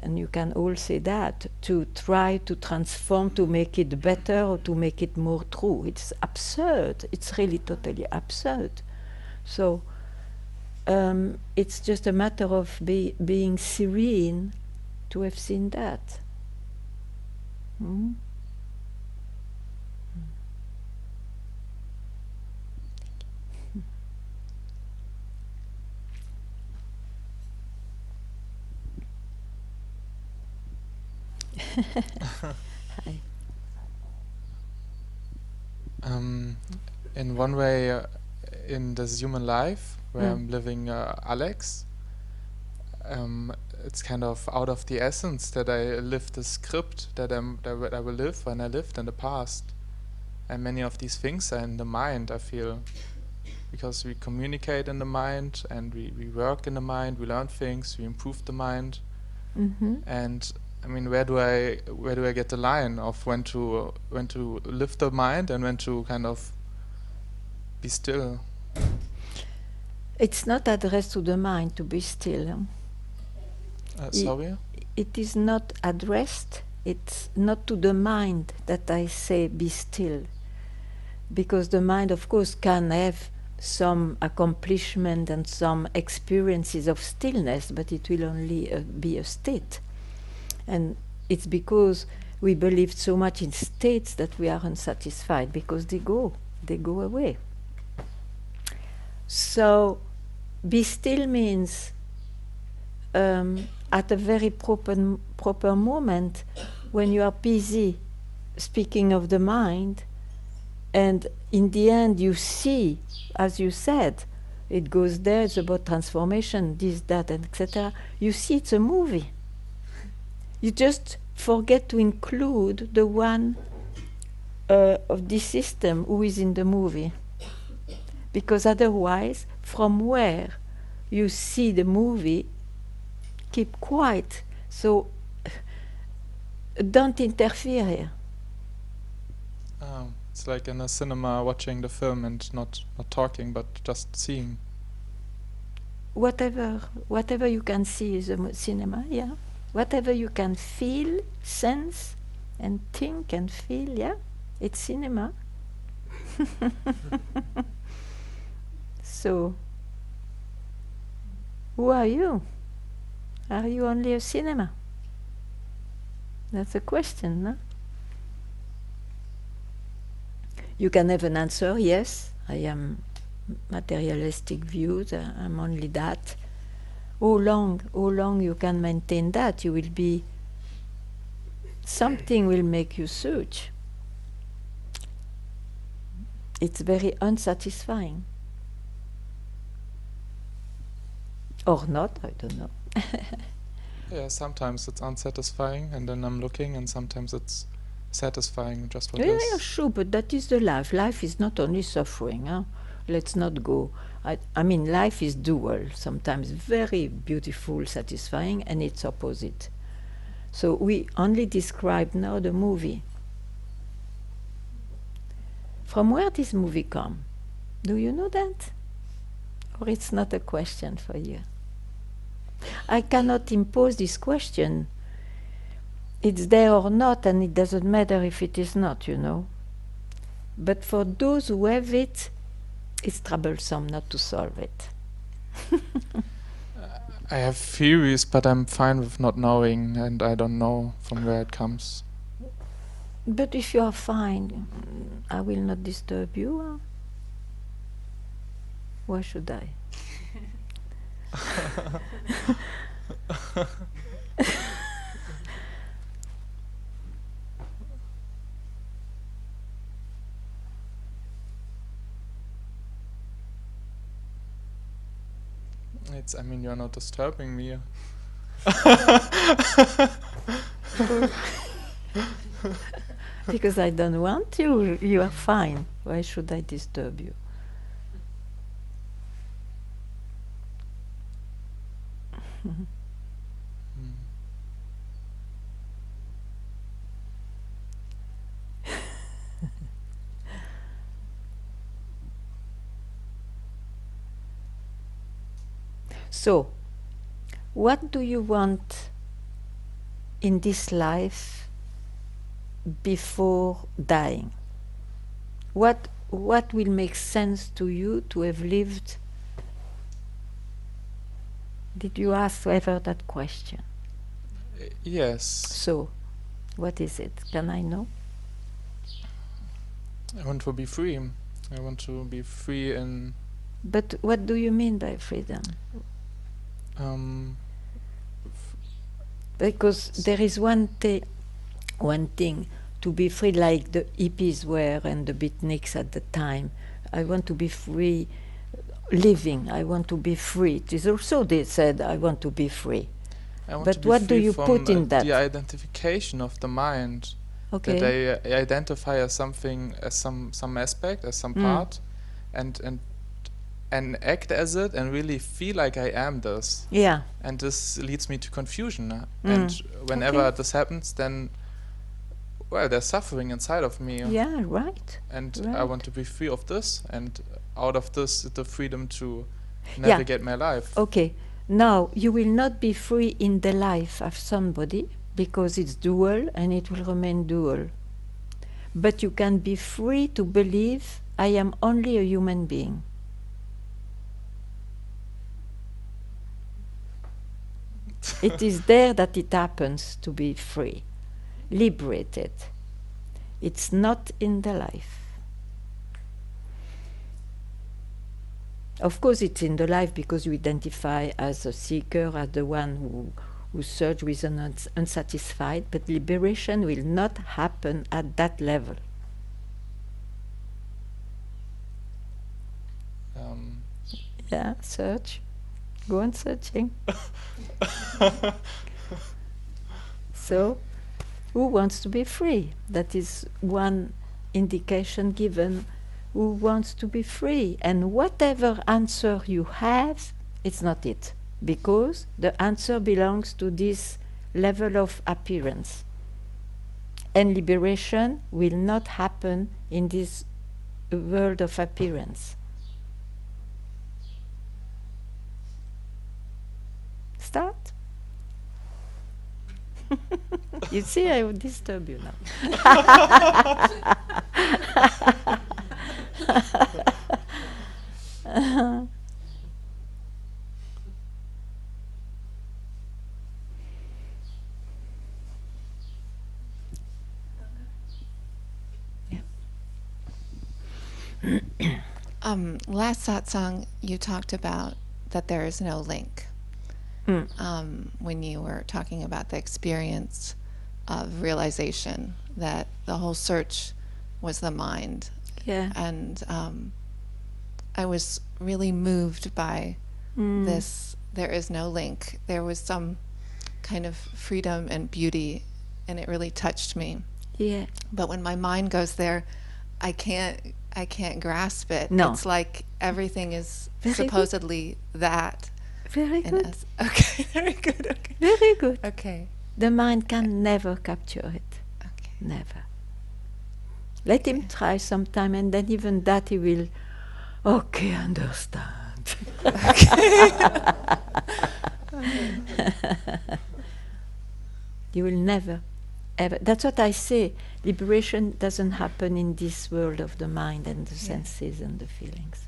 And you can all say that, to try to transform, to make it better, or to make it more true. It's absurd. It's really totally absurd. So it's just a matter of being serene to have seen that. Hi.
In one way, in this human life where I'm living Alex, it's kind of out of the essence that I live the script that I will live when I lived in the past. And many of these things are in the mind, I feel, because we communicate in the mind and we work in the mind, we learn things, we improve the mind. And I mean, where do I get the line of when to lift the mind and when to kind of be still?
It's not addressed to the mind to be still.
Sorry?
It is not addressed. It's not to the mind that I say be still, because the mind, of course, can have some accomplishment and some experiences of stillness, but it will only be a state. And it's because we believed so much in states that we are unsatisfied, because they go away. So be still means at a very proper moment, when you are busy speaking of the mind, and in the end you see, as you said, it goes there, it's about transformation, this, that, and etc. You see it's a movie. You just forget to include the one of this system who is in the movie. Because otherwise, from where you see the movie, keep quiet. So don't interfere here.
It's like in a cinema watching the film and not talking, but just seeing.
Whatever you can see is a cinema, yeah. Whatever you can feel, sense, and think and feel, yeah, it's cinema. So, who are you? Are you only a cinema? That's a question, no? You can have an answer, yes, I am materialistic views, I'm only that. How long you can maintain that? You will be, something will make you search. It's very unsatisfying. Or not, I don't know.
Yeah, sometimes it's unsatisfying, and then I'm looking, and sometimes it's satisfying, just what is.
Yeah, sure, but that is the life. Life is not only suffering. Huh? Let's not go. I mean, life is dual, sometimes very beautiful, satisfying, and it's opposite. So we only describe now the movie. From where this movie come? Do you know that? Or it's not a question for you? I cannot impose this question. It's there or not, and it doesn't matter if it is not, you know. But for those who have it, it's troublesome not to solve it.
I have theories, but I'm fine with not knowing, and I don't know from where it comes.
But if you are fine, I will not disturb you. Why should I?
I mean, you're not disturbing me.
Because I don't want you. You are fine. Why should I disturb you? So, what do you want in this life before dying? What will make sense to you to have lived? Did you ask ever that question?
Yes.
So, what is it? Can I know?
I want to be free. I want to be free in...
But what do you mean by freedom? Because there is one thing to be free, like the hippies were and the beatniks at the time. I want to be free living. I want to be free. It is also they said, I want to be free. But what do you put in that?
The identification of the mind.
Okay.
That I identify as something, as some aspect, as some part, and act as it, and really feel like I am this.
Yeah.
And this leads me to confusion. And whenever this happens, then, well, there's suffering inside of me.
Yeah, right.
And
right.
I want to be free of this, and out of this, the freedom to navigate my life.
Okay. Now, you will not be free in the life of somebody, because it's dual, and it will remain dual. But you can be free to believe, I am only a human being. It is there that it happens to be free, liberated. It's not in the life. Of course it's in the life because you identify as a seeker, as the one who search with an unsatisfied, but liberation will not happen at that level. Yeah, search. Go on searching. So, who wants to be free? That is one indication given. Who wants to be free? And whatever answer you have, it's not it. Because the answer belongs to this level of appearance. And liberation will not happen in this world of appearance. Start. You see, I will disturb you now.
Last satsang, you talked about that there is no link. When you were talking about the experience of realization that the whole search was the mind.
Yeah.
And I was really moved by this, there is no link. There was some kind of freedom and beauty, and it really touched me.
Yeah.
But when my mind goes there, I can't grasp it.
No.
It's like everything is
Very
supposedly that.
Very good.
Okay, very good. Okay.
Very good.
Okay.
The mind can never capture it.
Okay.
Never. Let him try sometime, and then even that he will, okay, understand. You will never, ever. That's what I say. Liberation doesn't happen in this world of the mind and the senses and the feelings.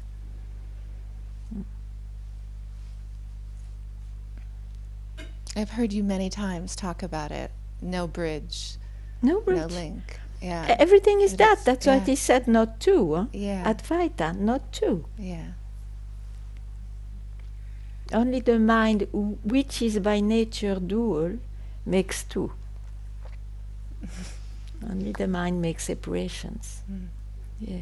I've heard you many times talk about it. No bridge.
No bridge.
No link. Yeah.
Everything is
But
that.
it's-
That's
yeah.
what he said, not two. Huh?
Yeah.
Advaita, not two.
Yeah.
Only the mind, which is by nature dual, makes two. Only the mind makes separations.
Mm.
Yeah.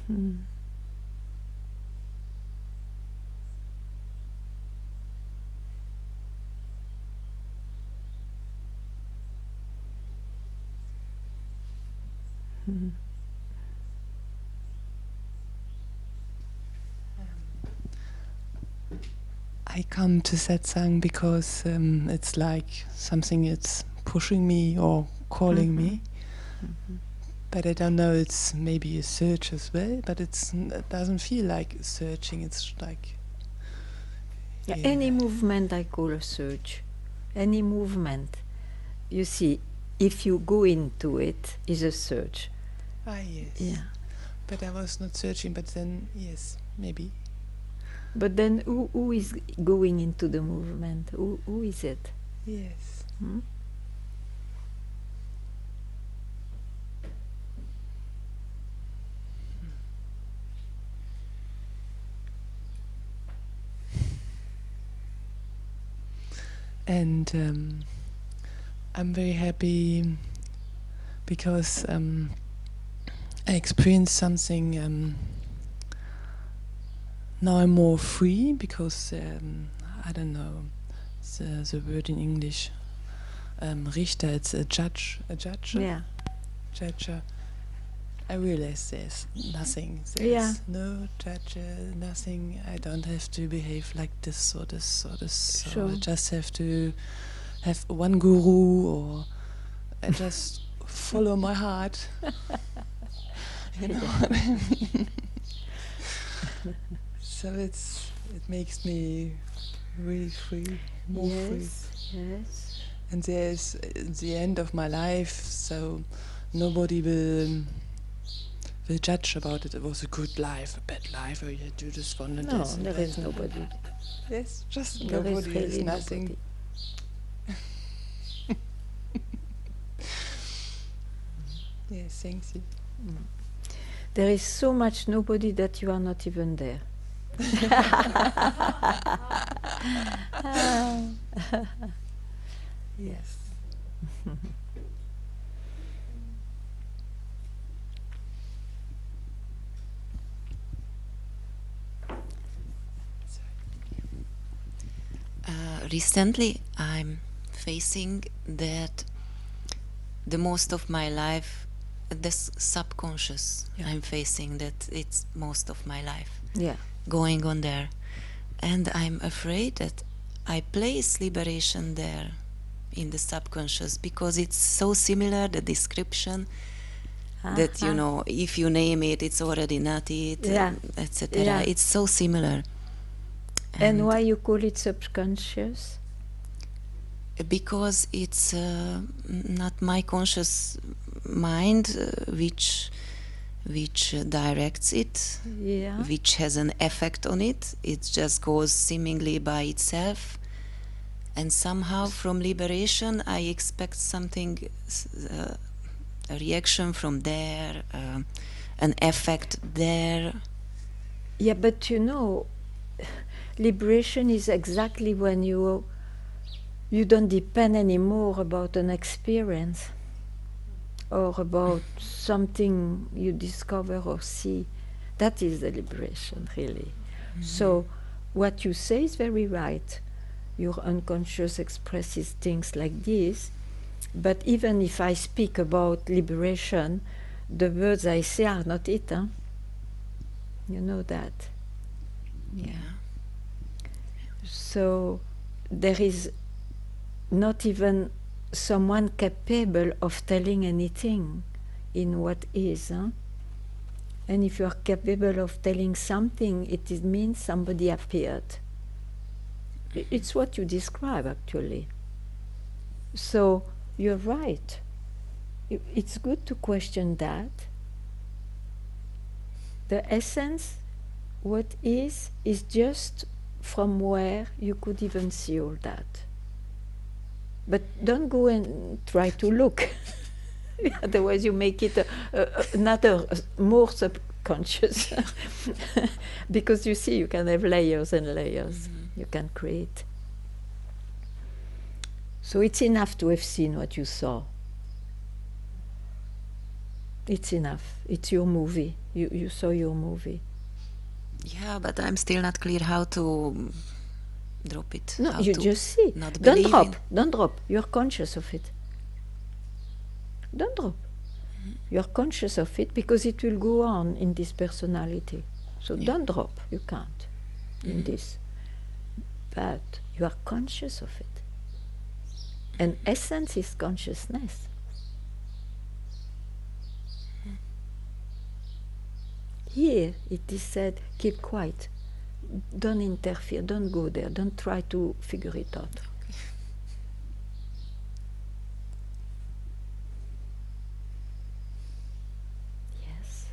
Hmm. Hmm.
I come to satsang because it's like something it's pushing me or calling me. But I don't know, it's maybe a search as well, but it doesn't feel like searching, it's like...
Yeah, any movement I call a search. Any movement. You see, if you go into it, is a search.
Ah, yes.
Yeah.
But I was not searching, but then, yes, maybe.
But then who is going into the movement? Who is it?
Yes.
Hmm?
And I'm very happy because I experienced something. Now I'm more free because I don't know the word in English. Richter, it's a judge. A judge.
Yeah.
Judge. I realize there's nothing.
Yeah.
There's no judge, nothing. I don't have to behave like this or this or this. So
Sure.
I just have to have one guru, or I just follow my heart. You know what I mean? So it makes me really free, more free.
Yes.
And there's the end of my life, so nobody will judge about it. It was a good life, a bad life, or you do this one and
No,
this. and
there
that.
is nobody.
Yes, just
There is
nobody. There's
really
nothing.
nobody.
Yes, thank you.
There is so much nobody that you are not even there. Yes.
Recently, I'm facing that the most of my life, this subconscious, I'm facing that it's most of my life going on there. And I'm afraid that I place liberation there in the subconscious because it's so similar, the description, that, you know, if you name it, it's already not it, etc.
Yeah.
It's so similar.
And why you call it subconscious?
Because it's not my conscious mind which directs it, which has an effect on it. It just goes seemingly by itself, and somehow from liberation I expect something, a reaction from there, an effect there.
Yeah, but you know, liberation is exactly when you don't depend anymore about an experience or about something you discover or see. That is the liberation, really. So what you say is very right. Your unconscious expresses things like this, but even if I speak about liberation, the words I say are not it, huh? You know that.
Yeah.
So there is not even someone capable of telling anything in what is. Huh? And if you are capable of telling something, it means somebody appeared. It's what you describe, actually. So you're right. It's good to question that. The essence, what is just from where you could even see all that. But don't go and try to look. Otherwise you make it another, more subconscious. Because you see, you can have layers and layers. You can create. So it's enough to have seen what you saw. It's enough. It's your movie. You saw your movie.
Yeah, but I'm still not clear how to drop it.
No,
how
you
to
just see.
not
Don't
believe
drop.
in.
Don't drop. You're conscious of it. Don't drop. You're conscious of it because it will go on in this personality. So don't drop. You can't in this. But you are conscious of it. And essence is consciousness. Here it is said, keep quiet. Don't interfere. Don't go there. Don't try to figure it out. Yes.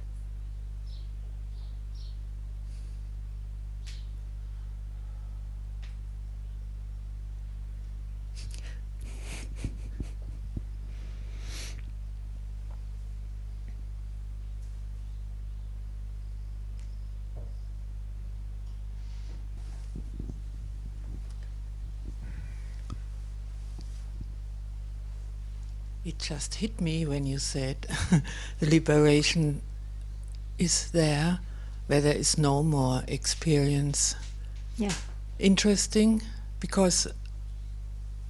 It just hit me when you said the liberation is there where there is no more experience.
Yeah.
Interesting, because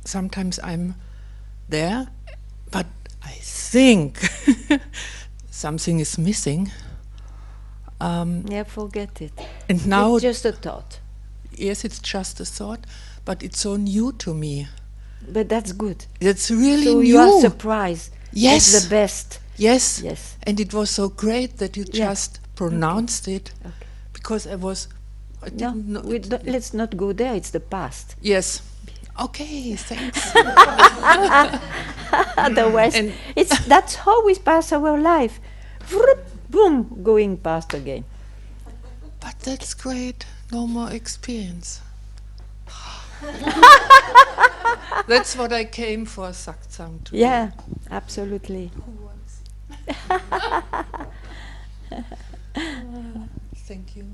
sometimes I'm there, but I think something is missing.
Yeah, forget it.
And now
it's just a thought.
Yes, it's just a thought, but it's so new to me.
But that's good.
It's really
so
new.
You are surprised.
Yes.
It's the best.
Yes.
Yes.
And it was so great that you just pronounced it.
Okay.
Because I didn't know.
Let's not go there. It's the past.
Yes. Okay, thanks.
Otherwise, that's how we pass our life. Boom, going past again.
But that's great. No more experience. That's what I came for, Satsang, today.
Yeah, absolutely.
Thank you.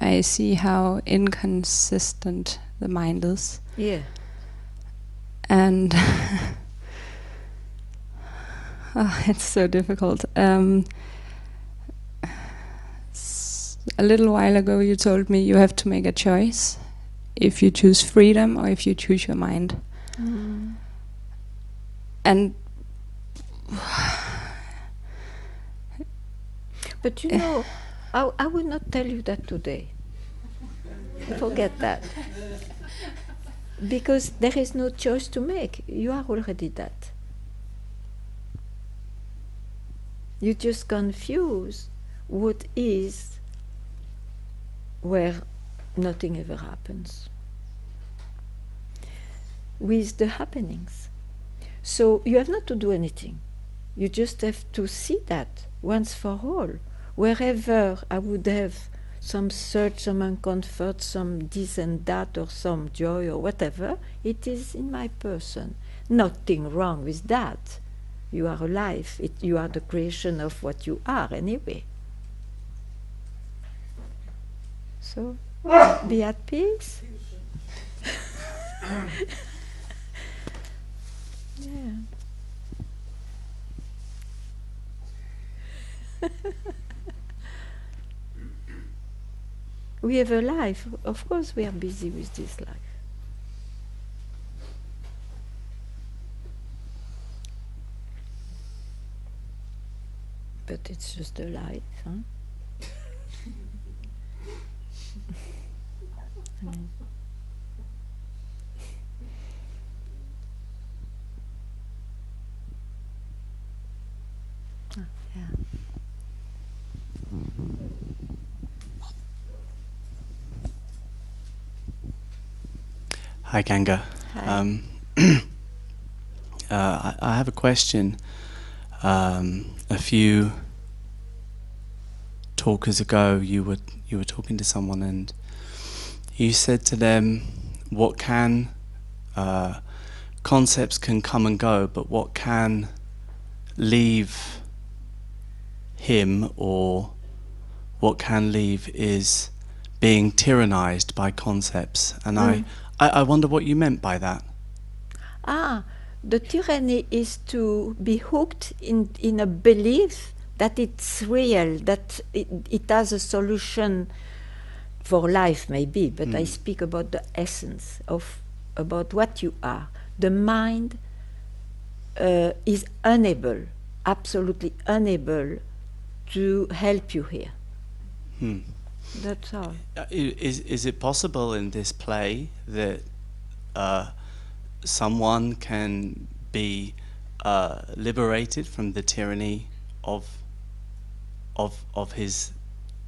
I see how inconsistent the mind is.
Yeah.
And it's so difficult. A little while ago you told me you have to make a choice if you choose freedom or if you choose your mind. And
but you know, I will not tell you that today. Forget that. Because there is no choice to make. You are already that. You just confuse what is where nothing ever happens with the happenings. So you have not to do anything. You just have to see that once for all. Wherever I would have some search, some uncomfort, some this and that, or some joy, or whatever, it is in my person. Nothing wrong with that. You are alive. You are the creation of what you are anyway. So, be at peace. Yeah. We have a life. Of course we are busy with this life. But it's just a life, huh? Yeah.
Hi, Ganga.
Hi.
I have a question. A few talkers ago, you were talking to someone, and you said to them, "What can concepts can come and go, but what can leave him, or what can leave is being tyrannized by concepts." And I wonder what you meant by that.
The tyranny is to be hooked in a belief that it's real, that it has a solution for life, maybe, but I speak about the essence of about what you are. The mind is unable, absolutely unable, to help you here. That's all.
Is it possible in this play that someone can be liberated from the tyranny of his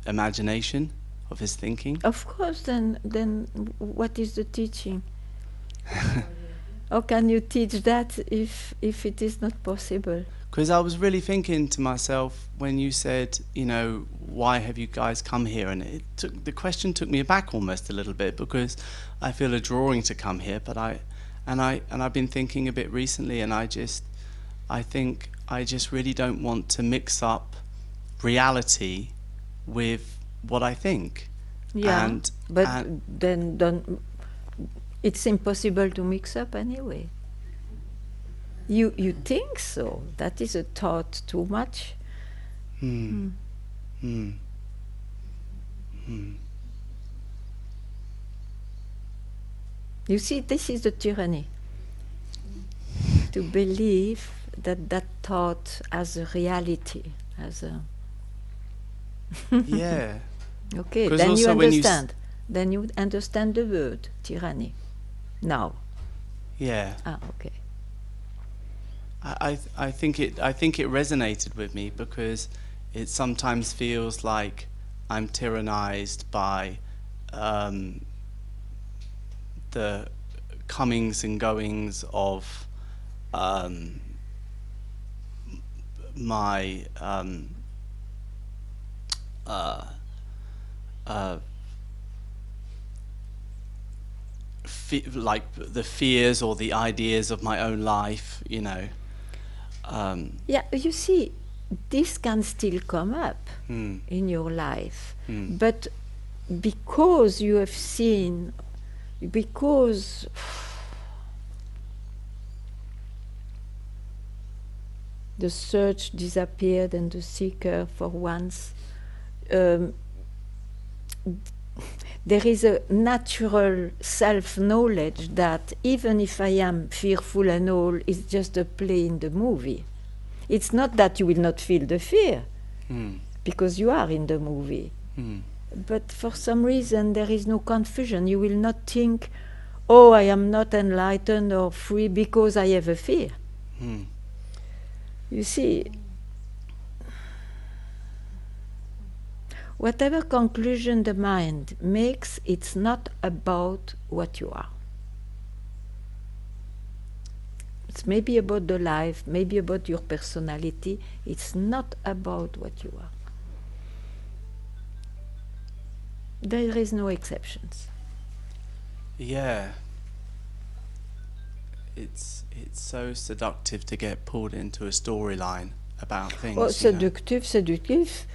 imagination, of his thinking?
Of course, then what is the teaching? How can you teach that if it is not possible?
Because I was really thinking to myself when you said, you know, why have you guys come here? And the question took me aback almost a little bit, because I feel a drawing to come here, but I've been thinking a bit recently, and I think I just really don't want to mix up reality with what I think.
Yeah, then it's impossible to mix up anyway. You think so? That is a thought too much.
You
see, this is the tyranny. To believe that thought as a reality, as a
yeah.
Okay, then you understand. Then you understand the word tyranny. Now.
Yeah.
Okay.
I think it resonated with me, because it sometimes feels like I'm tyrannized by the comings and goings of my like the fears or the ideas of my own life, you know.
Yeah, you see, this can still come up in your life, but because you have seen, because the search disappeared and the seeker for once, there is a natural self-knowledge that even if I am fearful and all, it's just a play in the movie. It's not that you will not feel the fear, because you are in the movie. But for some reason there is no confusion. You will not think, oh, I am not enlightened or free because I have a fear. You see, whatever conclusion the mind makes, it's not about what you are. It's maybe about the life, maybe about your personality. It's not about what you are. There is no exceptions.
Yeah. it's so seductive to get pulled into a storyline about things.
Oh,
you know.
seductive.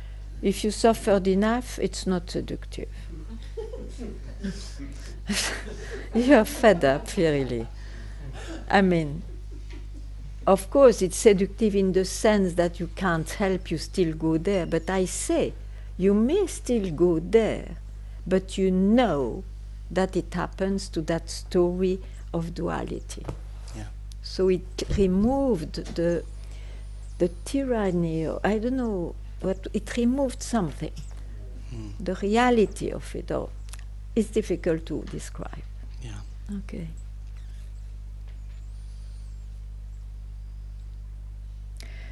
If you suffered enough, it's not seductive. You're fed up, really. I mean, of course, it's seductive in the sense that you can't help, you still go there. But I say, you may still go there, but you know that it happens to that story of duality.
Yeah.
So it removed the tyranny, or I don't know, but it removed something. The reality of it all is difficult to describe.
Yeah.
Okay.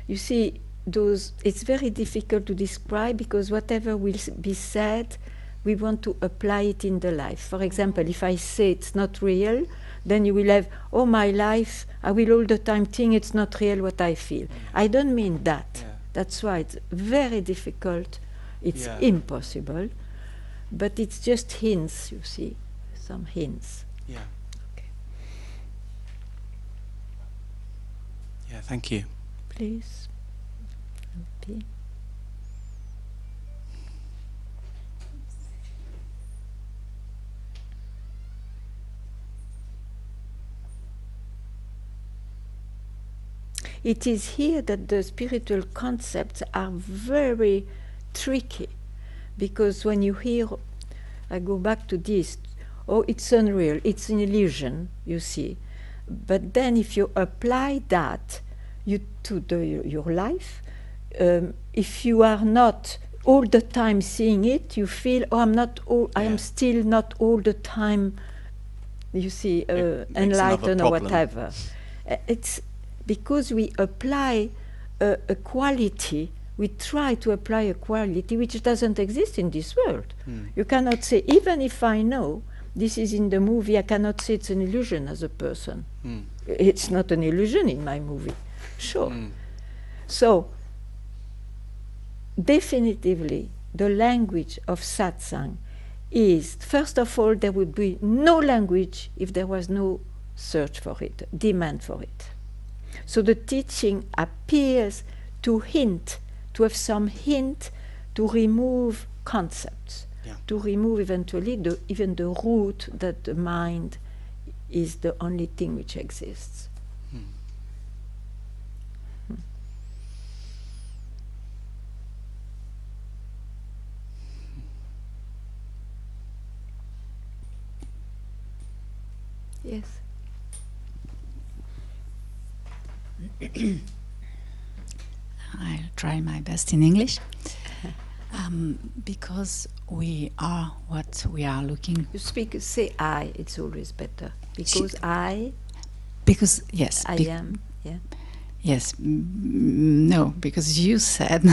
You see, it's very difficult to describe because whatever will be said, we want to apply it in the life. For example, if I say it's not real, then you will have, oh, my life, I will all the time think it's not real what I feel. I don't mean that.
Yeah.
That's why it's very difficult. It's impossible. But it's just hints, you see, some hints.
Yeah.
Okay.
Yeah, thank you.
Please. Okay. It is here that the spiritual concepts are very tricky, because when you hear, I go back to this, oh, it's unreal, it's an illusion, you see. But then if you apply that to your life, if you are not all the time seeing it, you feel, oh, I am still not all the time, you see, enlightened or whatever. It's because we apply a quality, we try to apply a quality which doesn't exist in this world. You cannot say, even if I know this is in the movie, I cannot say it's an illusion as a person. It's not an illusion in my movie, sure. So, definitively, the language of satsang is, first of all, there would be no language if there was no search for it, demand for it. So the teaching appears to hint, to have some hint, to remove concepts, to remove eventually even the root that the mind is the only thing which exists. Yes.
I'll try my best in English. Because we are what we are looking.
You say I, it's always better. Because
Because, yes.
I am, yeah.
Yes. No, because you said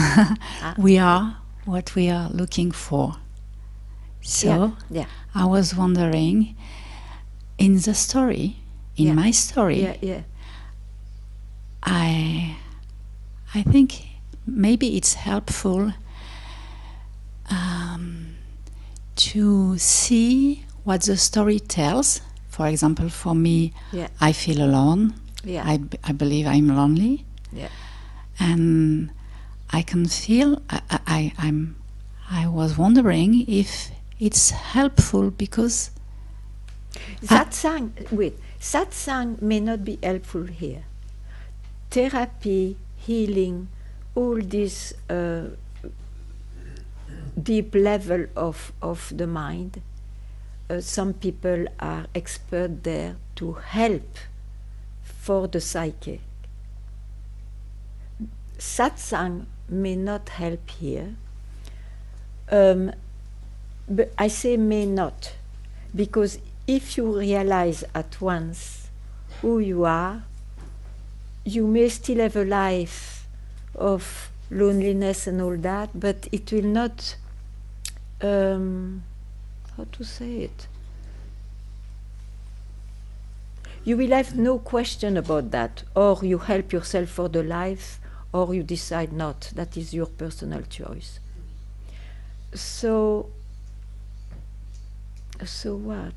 we are what we are looking for. So, I was wondering, in the story, in my story, I think maybe it's helpful to see what the story tells. For example, for me, I feel alone. I believe I'm lonely. And I can feel, I was wondering if it's helpful because
Satsang may not be helpful here. Therapy, healing, all this deep level of the mind, some people are expert there to help for the psyche. Satsang may not help here. But I say may not, because if you realize at once who you are, you may still have a life of loneliness and all that, but it will not, how to say it? You will have no question about that, or you help yourself for the life, or you decide not. That is your personal choice. So what?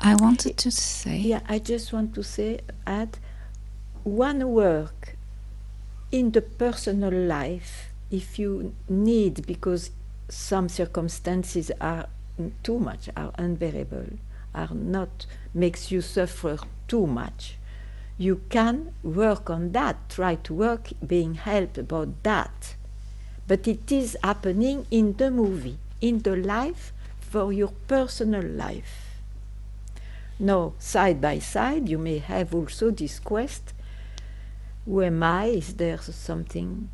I wanted to say.
Yeah, I just want to say, add one work in the personal life, if you need, because some circumstances are too much, are unbearable, are not, makes you suffer too much. You can work on that, try to work, being helped about that. But it is happening in the movie, in the life, for your personal life. Now, side by side, you may have also this quest. Who am I? Is there something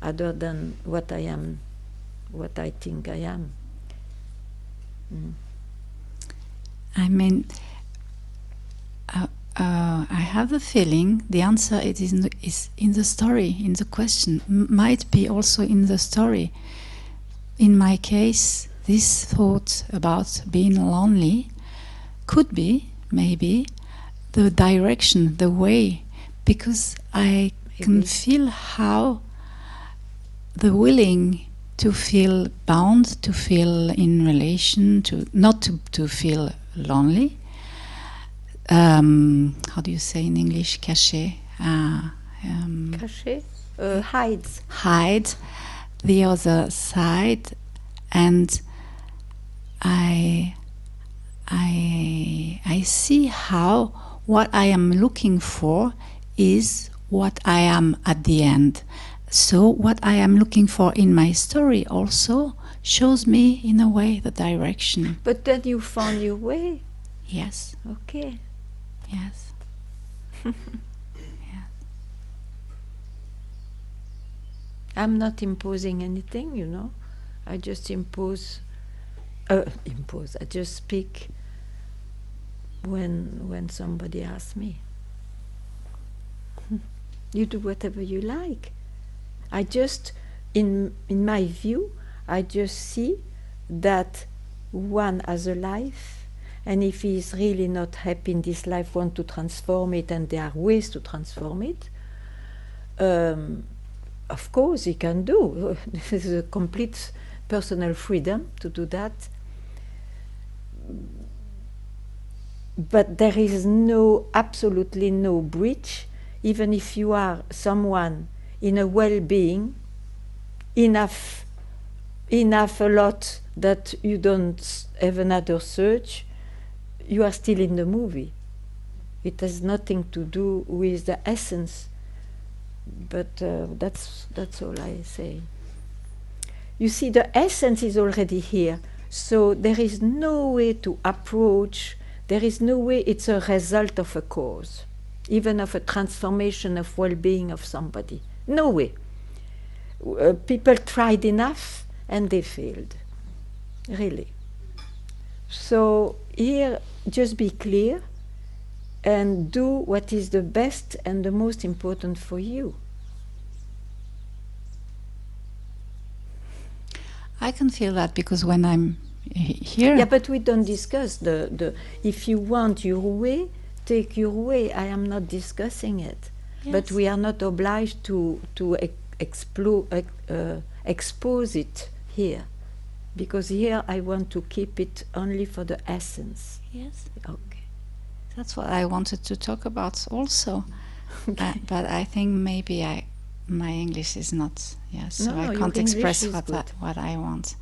other than what I am, what I think I am?
I mean, I have the feeling the answer is in the story, in the question. Might be also in the story. In my case, this thought about being lonely could be, maybe, the direction, the way, because I can feel how the willing to feel bound, to feel in relation, to not to feel lonely. How do you say in English? Caché.
Caché? Hides.
Hide the other side, and I see how what I am looking for is what I am at the end. So what I am looking for in my story also shows me, in a way, the direction.
But then you found your way.
Yes.
Okay.
Yes.
Yes. I'm not imposing anything, you know. I just I just speak when somebody asks me. You do whatever you like. I just, in my view, I just see that one has a life, and if he is really not happy in this life, want to transform it, and there are ways to transform it, of course he can do. This is a complete personal freedom to do that. But there is absolutely no breach, even if you are someone in a well-being, enough a lot that you don't have another search, you are still in the movie. It has nothing to do with the essence, but that's all I say. You see, the essence is already here, so there is no way to approach, there is no way, it's a result of a cause, even of a transformation of well-being of somebody. No way. People tried enough and they failed, really. So here, just be clear and do what is the best and the most important for you.
I can feel that because when I'm here...
Yeah, but we don't discuss the if you want your way, take your way. I am not discussing it. Yes. But we are not obliged to expose it here. Because here I want to keep it only for the essence.
Yes. Okay. That's what I wanted to talk about also. Okay. But I think maybe my English is not, so I can't express what I want.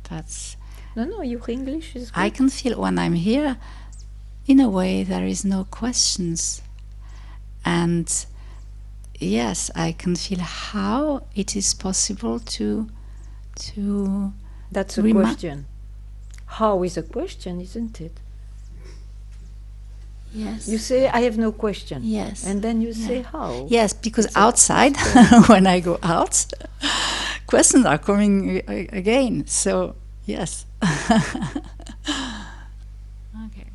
But
no, your English is good.
I can feel when I'm here, in a way, there is no questions. And yes, I can feel how it is possible to
That's a question. How is a question, isn't it?
Yes.
You say, I have no question.
Yes.
And then you say, how?
Yes, because outside, when I go out, questions are coming again. So, yes. Okay.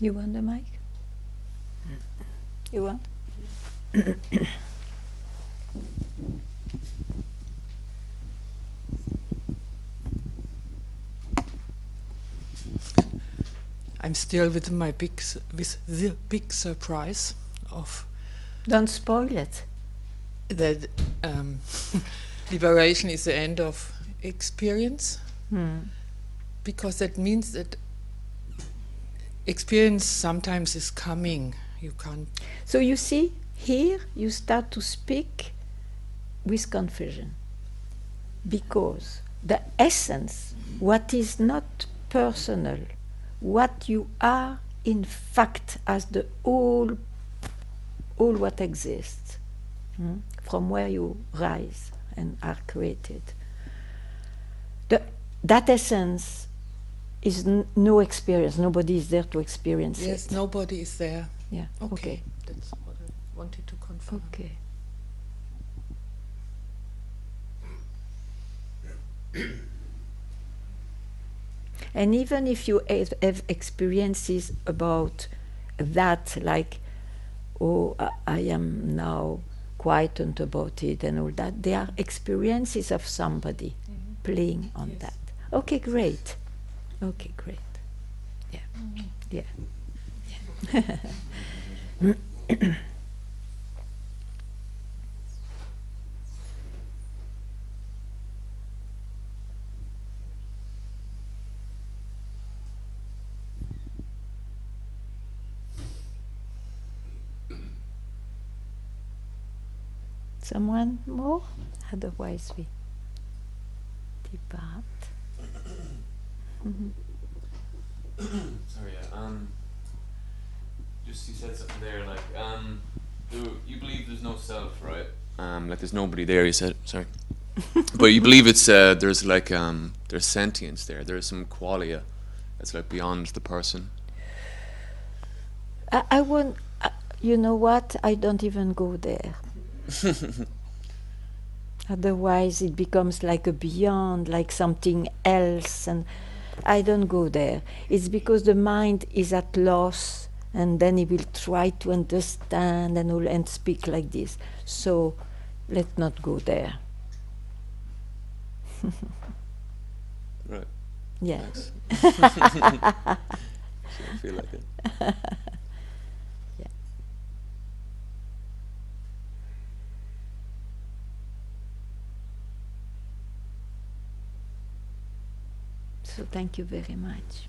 You want the mic? You want?
I'm still with the big surprise of
Don't spoil it.
That liberation is the end of experience, because that means that experience sometimes is coming. You can't.
So you see, here you start to speak with confusion, because the essence, what is not personal, what you are in fact as the all what exists, from where you rise and are created. That essence is no experience. Nobody is there to experience it.
Yes, nobody is there.
Yeah. Okay.
That's what I wanted to confirm.
Okay. And even if you have experiences about that, like, oh, I am now quietened about it and all that, they are experiences of somebody playing on that. Okay, great. Okay, great. Yeah. Yeah. Someone more? Otherwise we depart.
Sorry, just you said something there, like, you believe there's no self, right? Like there's nobody there, you said, sorry. But you believe it's, there's like, there's sentience there, there's some qualia that's like beyond the person.
I won't, you know what, I don't even go there. Otherwise it becomes like a beyond, like something else, and I don't go there. It's because the mind is at loss, and then it will try to understand and all, and speak like this. So let's not go there.
Right.
Yeah.
I feel like it.
Yeah. So thank you very much.